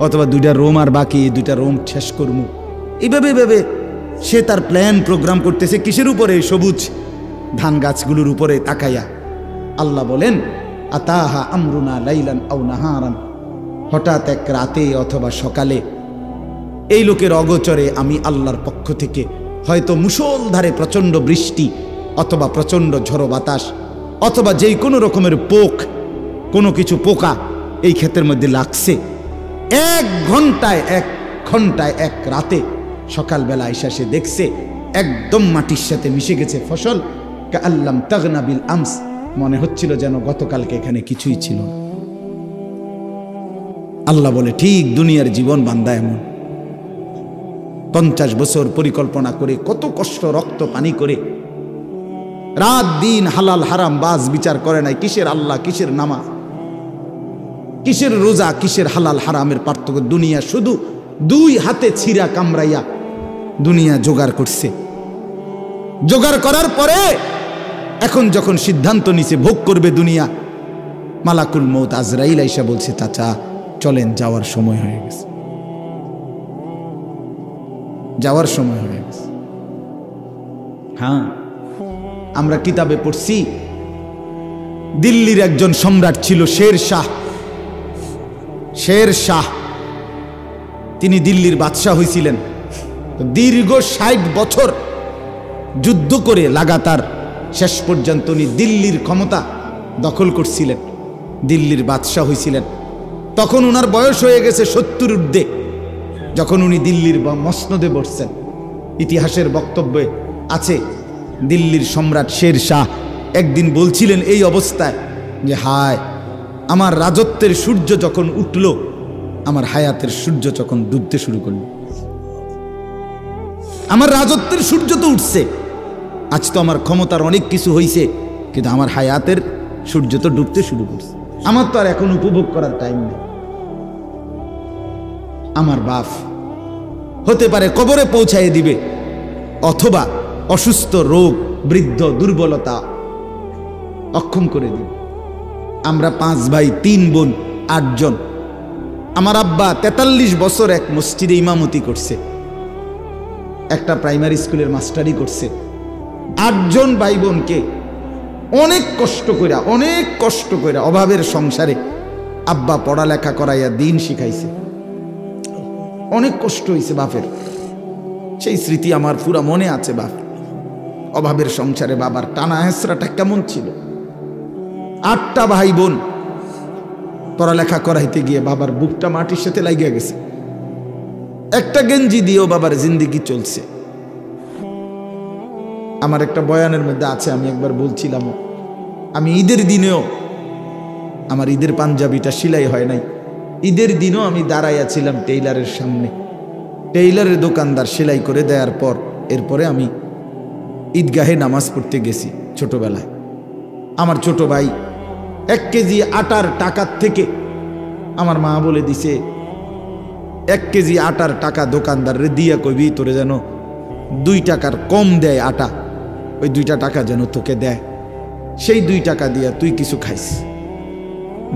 অথবা 2টা রোম আর বাকি, 2টা রোম শেষ করমু। এইভাবে ভেবে সে তার প্ল্যান প্রোগ্রাম করতেছে। কিসের উপরে? সবুজ ধান গাছগুলোর উপরে তাকাইয়া। আল্লাহ বলেন, আতাহা আমরুনা লাইলান আও নাহারান। হঠাৎ এক রাতে অথবা সকালে এই লোকের অগোচরে আমি আল্লাহর পক্ষ থেকে হয়তো মুষলধারে প্রচণ্ড বৃষ্টি অথবা প্রচণ্ড ঝড়ো বাতাস অথবা যেই কোনো রকমের পোক, কোনো কিছু পোকা এই ক্ষেতের মধ্যে লাগছে। 1 ঘন্টায় 1 ঘন্টায় 1 রাতে সকালবেলা আইসা সে দেখছে একদম মাটির সাথে মিশে গেছে ফসল। কাআল্লাম তাগনা বিল আমস, মনে হচ্ছিল যেন গতকালকে এখানে কিছুই ছিল না। আল্লাহ বলে, ঠিক দুনিয়ার জীবন বান্দা এমন। 50 বছর পরিকল্পনা করে, কত কষ্ট, রক্ত পানি করে, রাত দিন হালাল হারাম বাজ বিচার করে নাই। কিসের আল্লাহ, কিসের নামাজ, কিসের রোজা, কিসের হালাল হারামের পার্থক্য? দুনিয়া শুধু 2 হাতে ছিঁড়া কামড়াইয়া দুনিয়া জোগাড় করছে। জোগাড় করার পরে এখন যখন সিদ্ধান্ত নিছে ভোগ করবে দুনিয়া, মালাকুল মউত আজরাইল আইসা বলছে, চাচা চলেন, যাওয়ার সময় হয়ে গেছে, যাওয়ার সময় হয়ে গেছে। হ্যাঁ, আমরা কিতাবে পড়ছি, দিল্লির একজন সম্রাট ছিল শের শাহ। শের শাহ তিনি দিল্লির বাদশাহ হয়েছিলেন। দীর্ঘ 60 বছর যুদ্ধ করে লাগাতার শেষ পর্যন্ত উনি দিল্লির ক্ষমতা দখল করছিলেন, দিল্লির বাদশাহ হয়েছিলেন। তখন ওনার বয়স হয়ে গেছে 70 ঊর্ধ্বে যখন উনি দিল্লির মসনদে বসছেন। ইতিহাসের বক্তব্যে আছে, দিল্লির সম্রাট শের শাহ একদিন বলছিলেন এই অবস্থায় যে, হায়, আমার রাজত্বের সূর্য যখন উঠল, আমার হায়াতের সূর্য যখন ডুবতে শুরু করল। আমার রাজত্বের সূর্য তো উঠছে, আজ তো আমার ক্ষমতার অনেক কিছু হয়েছে, কিন্তু আমার হায়াতের সূর্য তো ডুবতে শুরু করছে। আমার তো আর এখন উপভোগ করার টাইম নেই। আমার বাপ হতে পারে কবরে পৌঁছায় দিবে, অথবা অসুস্থ, রোগ, বৃদ্ধ, দুর্বলতা অক্ষম করে দিবে। আমরা 5 ভাই 3 বোন 8 জন। আমার আব্বা 43 বছর এক মসজিদে ইমামতি করছে, একটা প্রাইমারি স্কুলের মাস্টারি করছে। 8 জন ভাই বোনকে অনেক কষ্ট কইরা অভাবের সংসারে আব্বা পড়ালেখা করাইয়া দিন শিখাইছে। অনেক কষ্ট হয়েছে বাপের, সেই স্মৃতি আমার পুরা মনে আছে। বাপ অভাবের সংসারে বাবার টানা হেসরাটা কেমন ছিল। 8টা ভাই বোন, পড়ালেখা করাইতে গিয়ে বাবার বুকটা মাটির সাথে লাগিয়ে গেছে। একটা গেঞ্জি দিয়েও বাবার জিন্দেগি চলছে। আমার একটা বয়ানের মধ্যে আছে, আমি একবার বলছিলাম, আমি ঈদের দিনেও আমার ঈদের পাঞ্জাবিটা সেলাই হয় নাই, ঈদের দিনও আমি দাঁড়াইয়াছিলাম টেইলারের সামনে। টেইলারের দোকানদার সেলাই করে দেওয়ার পর এরপরে আমি ঈদগাহে নামাজ পড়তে গেছি। ছোটবেলায় আমার ছোট ভাই 1 কেজি আটার টাকার থেকে আমার মা বলে দিছে 1 কেজি আটার টাকা দোকানদারে দিয়া কইবি তোরে যেন 2 টাকার কম দেয় আটা, ওই 2টা টাকা যেন তোকে দেয়, সেই 2 টাকা দিয়া তুই কিছু খাইস।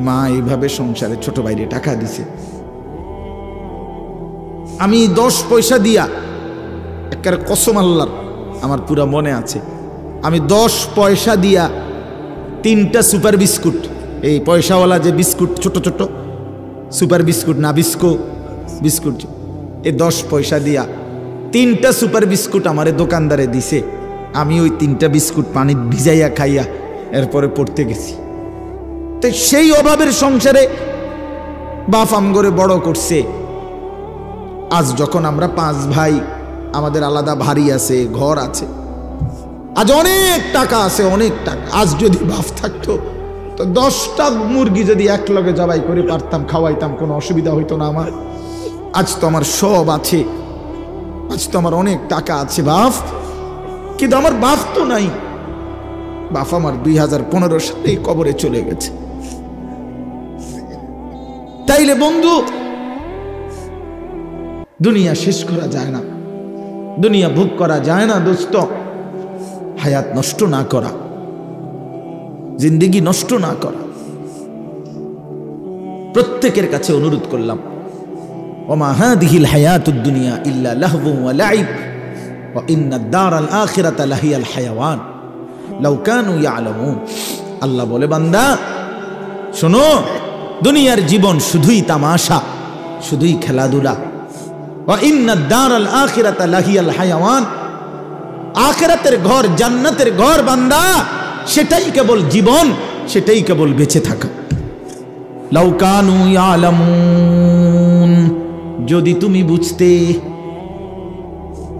মা এইভাবে সংসারে ছোট ভাইরে টাকা দিছে। আমি 10 পয়সা দিয়া, একেবারে কসম আল্লাহর আমার পুরা মনে আছে, আমি 10 পয়সা দিয়া 3টা সুপার বিস্কুট, এই পয়সাওয়ালা যে বিস্কুট ছোট ছোট সুপার বিস্কুট, না বিস্কো বিস্কুট, এই 10 পয়সা দিয়া 3টা সুপার বিস্কুট আমারে দোকানদারে দিছে। আমি ওই 3টা বিস্কুট পানি ভিজাইয়া খাইয়া এরপরে পড়তে গেছি। তো সেই অভাবের সংসারে বাপ আমগরে বড় করছে। আজ যখন আমরা 5 ভাই, আমাদের আলাদা বাড়ি আছে, ঘর আছে, আজ অনেক টাকা আছে, অনেক টাকা। আজ যদি বাপ থাকতো তো 10টা মুরগি যদি একলগে জবাই করে পারতাম, খাওয়াইতাম, কোনো অসুবিধা হইতো না আমার। আজ তো আমার সব আছে, আজ তো আমার অনেক টাকা আছে বাপ, কিন্তু আমার বাপ তো নাই। বাপ আমার 2015 সালে কবরে চলে গেছে। তাইলে বন্ধু, দুনিয়া শেষ করা যায় না, দুনিয়া ভোগ করা যায় না দোস্ত। হায়াত নষ্ট না করা, জিন্দেগি নষ্ট না করা। প্রত্যেকের কাছে অনুরোধ করলাম, ওমা হাদিহিল হায়াতুদ দুনিয়া ইল্লা লাহবু ওয়া লাইব ওয়া ইন্নাদ দারাল আখিরাতা লাহিয়াল হায়াওয়ান লাউ কানু ইয়ালামুন। আল্লাহ বলে, বান্দা শোনো, দুনিয়ার জীবন শুধুই তামাশা, শুধুই খেলাধুলা। ওয়া ইন্নাদ দারাল আখিরাতা লাহিয়াল হায়াওয়ান, আখিরাতের ঘর, জান্নাতের ঘর বান্দা, সেটাই কেবল জীবন, সেটাই কেবল বেঁচে থাকা। লাউ কানু ইয়ালামুন, যদি তুমি বুঝতে,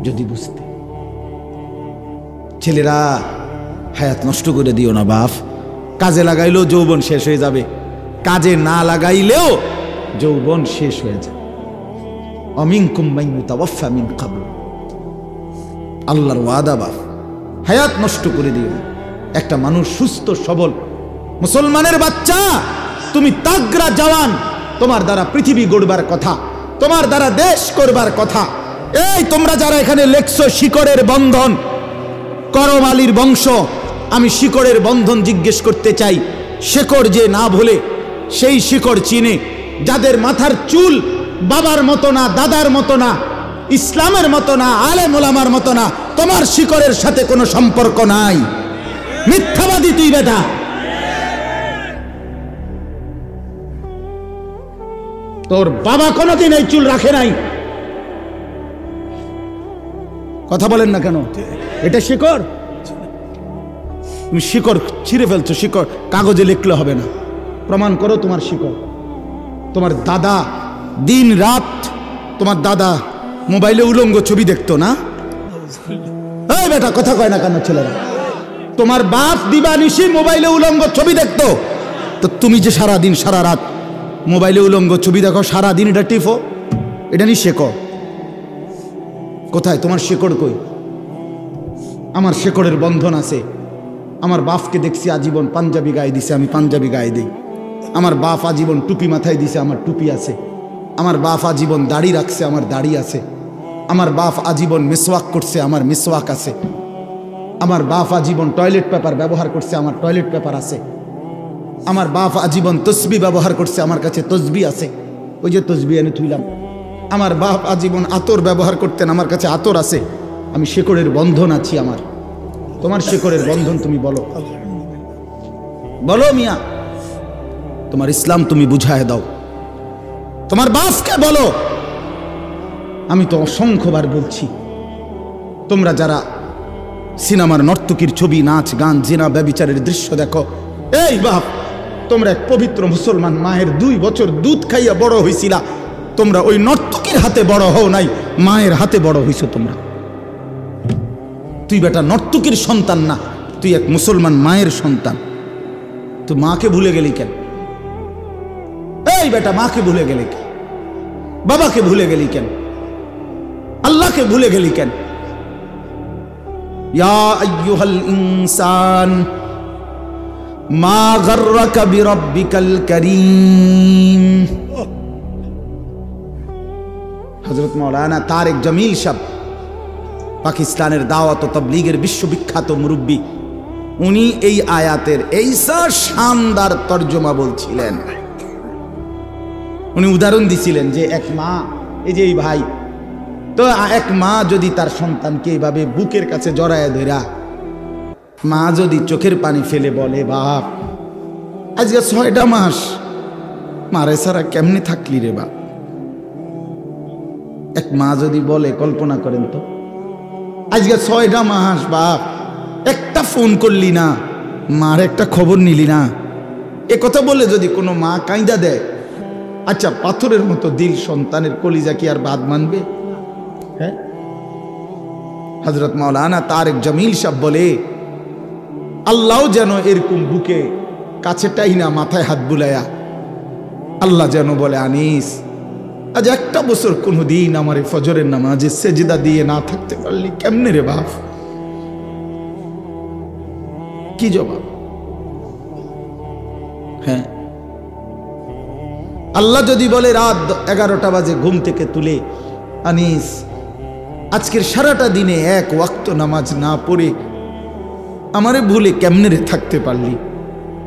যদি বুঝতে। ছেলেরা, হায়াত নষ্ট করে দিও না বাপ। কাজে লাগাইলেও যৌবন শেষ হয়ে যাবে, কাজে না লাগাইলেও যৌবন শেষ হয়ে যায়। অমিনকুম মান ইউতাওয়াফা মিন ক্বাবল, আল্লাহর ওয়াদা বাপ। হায়াত নষ্ট করে দিও। একটা মানুষ সুস্থ সবল মুসলমানের বাচ্চা, তুমি তাগড়া জওয়ান, তোমার দ্বারা পৃথিবী গড়বার কথা, তোমার দ্বারা দেশ করবার কথা। এই তোমরা যারা এখানে লেখছো শিকড়ের বন্ধন, করম আলীর বংশ, আমি শিকড়ের বন্ধন জিজ্ঞেস করতে চাই। শিকড় যে না ভুলে, সেই শিকড় চিনে, যাদের মাথার চুল বাবার মতো না, দাদার মতো না, ইসলামের মতো না, আলেম ওলামার মতো না, তোমার শিকড়ের সাথে কোনো সম্পর্ক নাই। মিথ্যাবাদী তুই বেটা। তোর বাবা কোনোদিন এই চুল রাখে নাই। কথা বলেন না কেন? এটা শিকড়। তুমি শিকড় ছিঁড়ে ফেলছো। শিকড় কাগজে লিখলে হবে না, প্রমাণ করো তোমার শিকড়। তোমার দাদা দিন রাত, তোমার দাদা মোবাইলে উলঙ্গ ছবি দেখতো না? এই বেটা কথা কয় না কেন ছেলেরা? তোমার বাপ দিবানিশি মোবাইলে উলঙ্গ ছবি দেখতো, তো তুমি যে সারা দিন সারা রাত মোবাইলে উলঙ্গ ছবি দেখো, সারা দিন এটা টিপো, এটা নি শেকড়। কোথায় তোমার শেকড়? কই? আমার শেকড়ের বন্ধন আছে। আমার বাপকে দেখছি আজীবন পাঞ্জাবি গায়ে দিছে, আমি পাঞ্জাবি গায়ে দিই। আমার বাপ আজীবন টুপি মাথায় দিছে, আমার টুপি আছে। আমার বাপ আজীবন দাড়ি রাখছে, আমার দাড়ি আছে। আমার বাপ আজীবন মিসওয়াক করছে, আমার মিসওয়াক আছে। আমার বাপ আজীবন টয়লেট পেপার ব্যবহার করছে, আমার টয়লেট পেপার আছে। আমার বাপ আজীবন তসবি ব্যবহার করছে, আমার কাছে তসবি আছে, ওই যে তসবি এনে থুইলাম। আমার বাপ আজীবন আতর ব্যবহার করতেন, আমার কাছে আতর আছে। আমি শিকড়ের বন্ধন আছি আমার। তোমার শিকড়ের বন্ধন তুমি বলো, বলো মিয়া, তোমার ইসলাম তুমি বুঝায় দাও। তোমার বাপকে বলো। আমি তো অসংখ্যবার বলছি, তোমরা যারা সিনেমার নর্তকীর ছবি, নাচ গান, জিনা ব্যভিচারের দৃশ্য দেখো, এই বাপ তোমরা এক পবিত্র মুসলমান মায়ের 2 বছর দুধ খাইয়া বড় হইছিলা, তোমরা ওই নর্তকীর হাতে বড় হও নাই, মায়ের হাতে বড় হইছো তোমরা। তুই বেটা নর্তকীর সন্তান না, তুই এক মুসলমান মায়ের সন্তান। তুই মাকে ভুলে গেলি কেন? এই বেটা মাকে ভুলে গেলি কেন? বাবাকে ভুলে গেলি কেন? আল্লাহকে ভুলে গেলি কেন? ইয়া আইয়ুহাল ইনসান মা গাররাকা বিরাব্বিকাল কারীম। হযরত মাওলানা তারেক জামিল সাহেব, পাকিস্তানের দাওয়াত ও তাবলীগের বিশ্ববিখ্যাত মুরব্বী, উনি এই আয়াতের এইসা শানদার তর্জমা বলছিলেন। উনি উদাহরণ দিছিলেন যে এক মা, এই যে এই ভাই, তো এক মা যদি তার সন্তানকে এইভাবে বুকের কাছে জড়ায় ধরা, মা যদি চোখের পানি ফেলে বলে, বাপ আজকে 6টা মাস মারে সারা কেমনে থাকলি রে বাপ। এক মা যদি বলে, কল্পনা করেন তো, আজকে 6টা মাস বাপ একটা ফোন করলি না, মার একটা খবর নিলি না, এ কথা বলে যদি কোনো মা কাঁদা দেয়, আচ্ছা পাথরের মতো দিল সন্তানের কলিজা কি আর বাদ মানবে? হ্যাঁ, হযরত মাওলানা তারেক জামিল সাহেব বলে, আল্লাহ যেন এরকম বুকে কাছেটাই না, মাথায় হাত বুলায়া আল্লাহ যেন বলে, আনিস আজ একটা বছর কোনো দিন আমার এই ফজরের নামাজে সেজদা দিয়ে না থাকতে পারলি কেমনে রে বাপ? কি জবাব? হ্যাঁ, আল্লাহ যদি বলে রাত 11টা বাজে ঘুম থেকে তুলে, আনিস আজকের সারাটা দিনে এক ওয়াক্ত নামাজ না পড়ে আমারে ভুলে কেমনে রে থাকতে পারলি?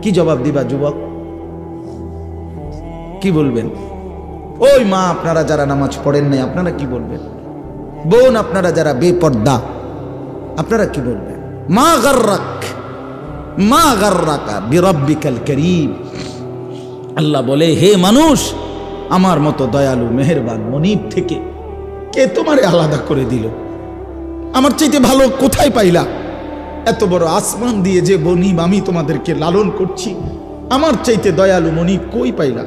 কি জবাব দিবা যুবক? কি বলবেন? ওই মা আপনারা যারা নামাজ পড়েন নাই, আপনারা কি বলবেন? বোন আপনারা যারা বেপর্দা, আপনারা কি বলবেন? মা গাররাকা বিরাব্বিকাল কারীম। আল্লাহ বলে, হে মানুষ, আমার মতো দয়ালু মেহেরবান মনিব থেকে কে তোমারে আলাদা করে দিল? আমার চাইতে ভালো কোথায় পাইলা? এত বড় আসমান দিয়ে যে মনিব আমি তোমাদেরকে লালন করছি, আমার চাইতে দয়ালু মনিব কই পাইলা?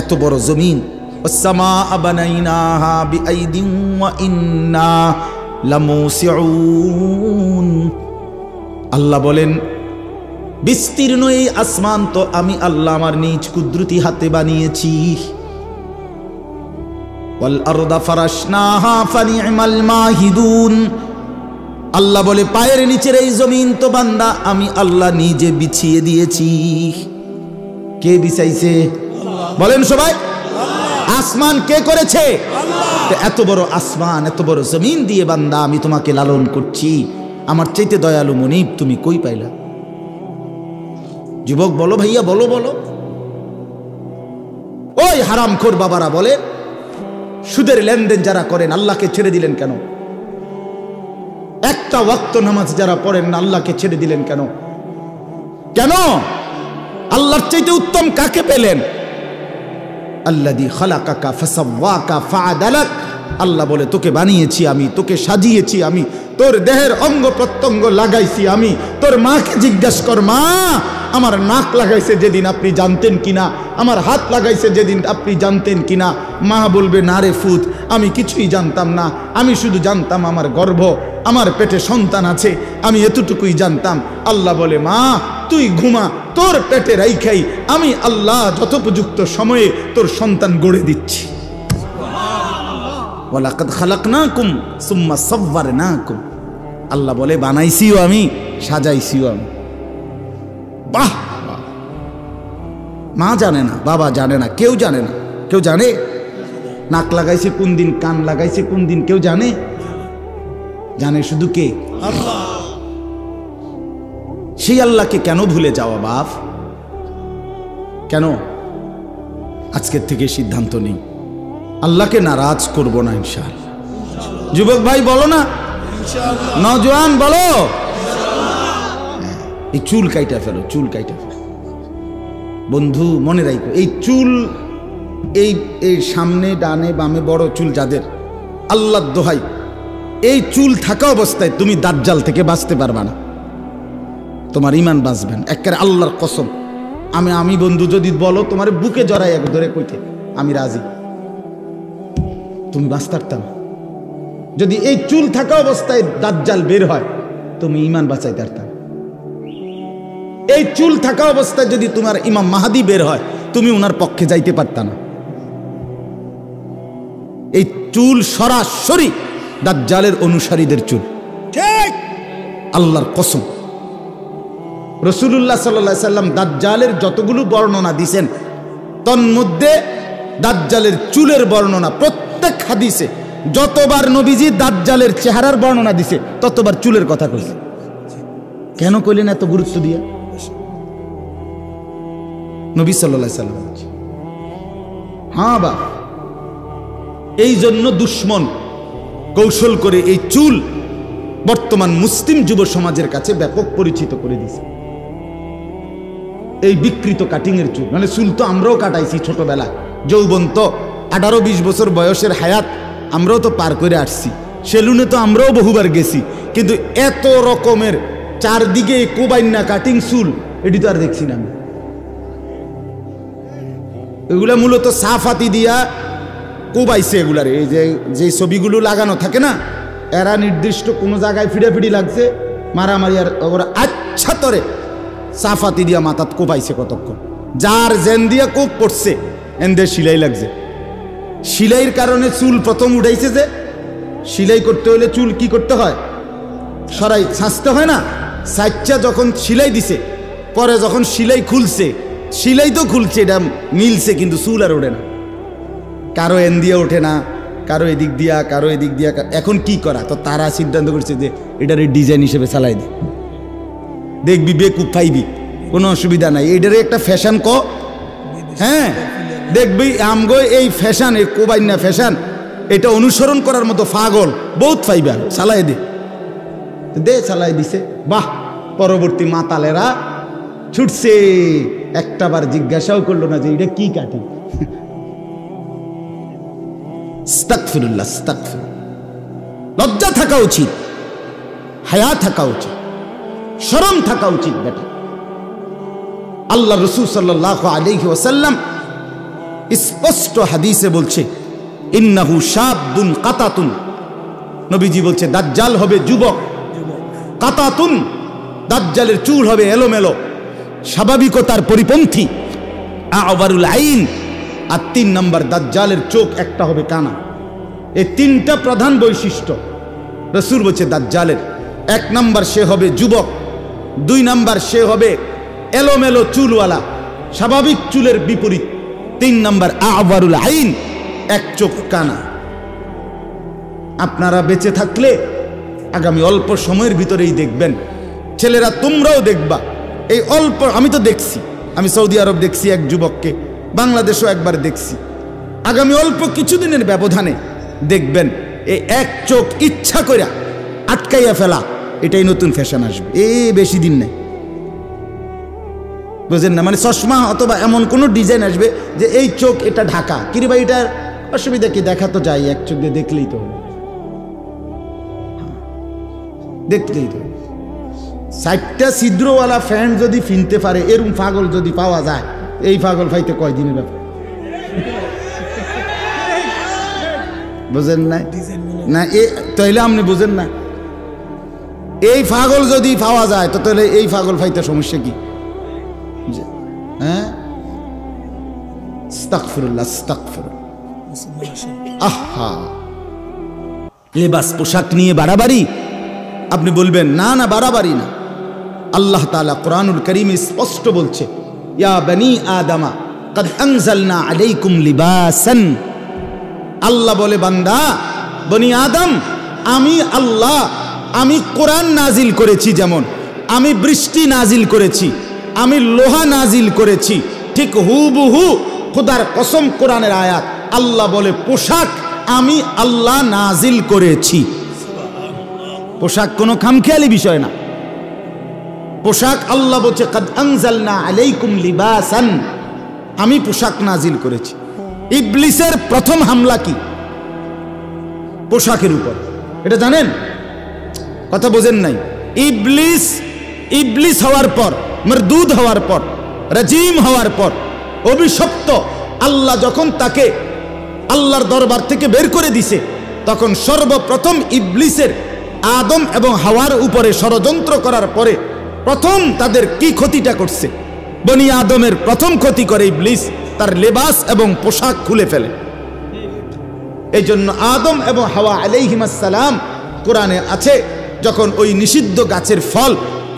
এত বড় জমিন, ওয়াস-সামাআ বানাইনাহা বিআইদিন ওয়া ইন্না লামুসিউন। আল্লাহ বলেন, বিস্তীর্ণ এই আসমান তো আমি আল্লাহ আমার নিজ কুদরতি হাতে বানিয়েছি। ওয়াল আরদা ফারাশনাহা ফানি'মাল মাহিদুন। আল্লাহ বলে, পায়ের নিচের এই জমিন তো বান্দা আমি আল্লাহ নিজে বিছিয়ে দিয়েছি। কে বিছাইছে? বলেন সবাই, আসমান কে করেছে? এত বড় আসমান, এত বড় জমিন দিয়ে বান্দা আমি তোমাকে লালন করছি, আমার চাইতে দয়ালু মনিব তুমি কই পাইলা? যুবক বলো, ভাইয়া বলো বলো। ওই হারামখোর বাবারা বলে, সুদের লেনদেন যারা করেন আল্লাহকে ছেড়ে দিলেন কেন? একটা ওয়াক্ত নামাজ যারা পড়েন না আল্লাহকে ছেড়ে দিলেন কেন? কেন? আল্লাহর চাইতে উত্তম কাকে পেলেন? আল্লাযী খালাকাকা ফাসাওয়াকা ফাআদালাক। আল্লাহ বলে, তোকে বানিয়েছি আমি, তোকে সাজিয়েছি আমি, তোর দেহের অঙ্গ প্রত্যঙ্গ লাগাইছি আমি। তোর মাকে জিজ্ঞাসা কর, মা আমার নাক লাগাইছে যেদিন আপনি জানতেন কিনা, আমার হাত লাগাইছে যেদিন আপনি জানতেন কিনা? মা বলবে, না রে ফুত, আমি কিছুই জানতাম না, আমি শুধু জানতাম আমার গর্ভ, আমার পেটে সন্তান আছে, আমি এতটুকুই জানতাম। আল্লাহ বলে, মা তুই ঘুমা, তোর পেটে রাইখাই আমি আল্লাহ যথোপযুক্ত সময়ে তোর সন্তান গড়ে দিচ্ছি। ওয়ালাকাদ খালাকনাকুম সুম্মা সাওয়ারনাকুম। আল্লাহ বলে, বানাইছিও আমি, সাজাইছিও আমি। বাহ! মা জানে না, বাবা জানে না, কেউ জানে না। কেউ জানে নাক লাগাইছে কোন দিন, কান লাগাইছে কোন দিন? কেউ জানে? জানে শুধু কে? আল্লাহ। সেই আল্লাহকে কেন ভুলে যাওয়া বাপ? কেন? আজকের থেকে সিদ্ধান্ত নেই, আল্লাহকে নারাজ করব না ইনশাআল্লাহ। যুবক ভাই বলো না, নওজোয়ান বলো, এই চুল কাইটা ফেলো, চুল কাইটা ফেলো। বন্ধু মনে রাখো, এই চুল, এই সামনে ডানে বামে বড় চুল যাদের, আল্লাহর দোহাই, এই চুল থাকা অবস্থায় তুমি দাজ্জাল থেকে বাঁচতে পারবা না, তোমার ঈমান বাঁচবে না। একেবারে আল্লাহর কসম, আমি বন্ধু যদি বলো তোমার বুকে জড়াই এক ধরে কইতে আমি রাজি, তুমি বাঁচতারতাম। যদি এই চুল থাকা অবস্থায় দাজ্জাল বের হয় তুমি ঈমান বাঁচাইতে পারতাম। এই চুল থাকা অবস্থায় যদি তোমার ইমাম মাহাদি বের হয় তুমি ওনার পক্ষে যাইতে পারতা না। এই চুল সরাসরি দাজ্জালের অনুসারীদের চুল, ঠিক আল্লাহর কসম। রাসূলুল্লাহ সাল্লাল্লাহু আলাইহি সাল্লাম দাজ্জালের যতগুলো বর্ণনা দিয়েছেন তন্মধ্যে দাজ্জালের চুলের বর্ণনা প্রত্যেক হাদিসে যতবার নবীজি দাজ্জালের চেহারার বর্ণনা দিছে ততবার চুলের কথা কইছে। কেন কইলেন এত গুরুত্ব দিয়া? নবী সাল্লাল্লাহু আলাইহি সাল্লাম। হ্যাঁ বা এই জন্য দুশ্মন কৌশল করে এই চুল বর্তমান মুসলিম যুব সমাজের কাছে ব্যাপক পরিচিত করে দিয়েছে। এই বিকৃত কাটিং এর চুল, মানে চুল তো আমরাও কাটাইছি ছোটবেলা, যৌবন তো 18-20 বছর বয়সের হায়াত আমরাও তো পার করে আসছি, সেলুনে তো আমরাও বহুবার গেছি, কিন্তু এত রকমের চারদিকে কোবাইন্না কাটিং চুল এটি তো আর দেখছি না। এগুলা মূলত সাফাতি দিয়া কোবাইছে এগুলার। এই যে ছবিগুলো লাগানো থাকে না, এরা নির্দিষ্ট কোনো জায়গায় ফিড়াফিড়ি লাগছে মারামারি, আর ওরা আচ্ছা তরে সাফাতি দিয়া মাথাত কোপাইছে কতক্ষণ, যার জেন দিয়া কোপ পড়ছে এনদের সিলাই লাগছে। সিলাইয়ের কারণে চুল প্রথম উঠাইছে, যে সিলাই করতে হলে চুল কি করতে হয়, সরাই ছাঁচতে হয় না, সাইচ্চা যখন সিলাই দিছে পরে যখন সিলাই খুলছে, সিলাই তো খুলছে এটা মিলছে কিন্তু চুল আর ওঠে না, কারো এন দিয়ে ওঠে না, কারো এদিক দিয়া, কারো এদিক দিয়া। এখন কি করা, তো তারা সিদ্ধান্ত করছে যে এটার ডিজাইন হিসেবে চালাই দি, দেখবি বেকুব পাইবি, কোনো অসুবিধা নাই, এটারে একটা ফ্যাশন ক। হ্যাঁ দেখবি আমগো এই ফ্যাশন, এই কোবাইন্না ফ্যাশন, এটা অনুসরণ করার মতো পাগল বহুত পাইবা, চালাই দে চালাই দিছে। বাহ, পরবর্তী মাতালেরা ছুটছে, একটাবার জিজ্ঞাসাও করলো না যে এটা কি কাটি। আস্তাগফিরুল্লাহ, আস্তাগফিরুল্লাহ। লজ্জা থাকা উচিত, হায়া থাকা উচিত, শরম থাকা উচিত বেটা। আল্লাহ রাসূল সাল্লাল্লাহু আলাইহি ওয়াসাল্লাম স্পষ্ট হাদিসে বলছে ইন্নাহু শাবুন কাতাতুন, নবীজি বলছে দাজ্জাল হবে যুবক, কাতাতুন দাজ্জালের চুল হবে এলোমেলো, স্বাভাবিকতার পরিপন্থী, আওয়ারুল আইন, আর 3 নম্বর দাজ্জালের চোখ একটা হবে কানা। এই 3টা প্রধান বৈশিষ্ট্য রাসূল বলছে দাজ্জালের। 1 নম্বর সে হবে যুবক, 2 নম্বর সে হবে এলোমেলো চুলওয়ালা, স্বাভাবিক চুলের বিপরীত, 3 নম্বর আওয়ারুল আইন, এক চোখ কানা। আপনারা বেঁচে থাকলে আগামী অল্প সময়ের ভিতরেই দেখবেন, ছেলেরা তোমরাও দেখবা, এই অল্প, আমি তো দেখছি, আমি সৌদি আরব দেখছি এক যুবককে, বাংলাদেশও একবার দেখছি, আগামী অল্প কিছুদিনের ব্যবধানে দেখবেন এই এক চোখ ইচ্ছা করে আটকাইয়া ফেলা, এটাই নতুন ফ্যাশন আসবে, বেশি দিন নেই, বুঝেন না? মানে চশমা অথবা এমন কোনো ডিজাইন আসবে যে এই চোখ এটা ঢাকা, কিরে ভাই এটার অসুবিধা কি, দেখা তো যায়, এক চোখ দিয়ে দেখলেই তো হবে, দেখলেই তো। 60টা ছিদ্রওয়ালা ফ্যান যদি ফিনতে পারে, এরকম পাগল যদি পাওয়া যায়, এই পাগল পাইতে কয়দিনের ব্যাপার, বুঝেন না? না তাইলে আপনি বুঝেন না, এই পাগল যদি পাওয়া যায় তো তাহলে এই পাগল পাইতে সমস্যা কি? হ্যাঁ, আস্তাগফিরুল্লাহ, আস্তাগফিরুল্লাহ। আহা, লেবাস পোশাক নিয়ে বাড়াবাড়ি, আপনি বলবেন না না বাড়াবাড়ি না। আল্লাহ তাআলা কোরআনুল কারীমে স্পষ্ট বলছে ইয়া বনি আদমা কদ আনজালনা আলাইকুম লিবাসান। আল্লাহ বলে বান্দা বনি আদম, আমি আল্লাহ, আমি কোরআন নাজিল করেছি, যেমন আমি বৃষ্টি নাজিল করেছি, আমি লোহা নাজিল করেছি, ঠিক হুবহু খোদার কসম কোরআনের আয়াত। আল্লাহ বলে পোশাক আমি আল্লাহ নাজিল করেছি। পোশাক কোনো খামখেয়ালি বিষয় না, পোশাক আল্লাহ বলছে কদ আনজালনা আলাইকুম লিবাসান, আমি পোশাক নাজিল করেছি। ইবলিসের প্রথম হামলা কি? পোশাকের উপর, এটা জানেন? কথা বোঝেন নাই? ইবলিস হওয়ার পর, মরদুদ হওয়ার পর রাজিম হওয়ার পর, অভিশপ্ত, আল্লাহ যখন তাকে আল্লাহর দরবার থেকে বের করে দিছে, তখন সর্বপ্রথম ইবলিসের আদম এবং হাওয়ার উপরে ষড়যন্ত্র করার পরে প্রথম তাদের কি ক্ষতিটা করছে? বনি আদমের প্রথম ক্ষতি করে ইবলিস, তার লেবাস এবং পোশাক খুলে ফেলে। এই জন্য আদম এবং হাওয়া আলাইহিমাস সালাম, কোরআনে আছে, যখন ওই নিষিদ্ধ গাছের ফল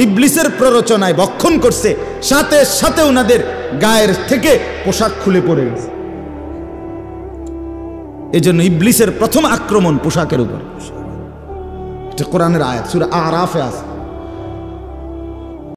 ইবলিসের প্ররোচনায় ভক্ষণ করছে, সাথে সাথে ওনাদের গায়ের থেকে পোশাক খুলে পড়ে গেছে। এই জন্য ইবলিসের প্রথম আক্রমণ পোশাকের উপর। এটা কোরআনের আয়াত, সূরা আরাফে আছে।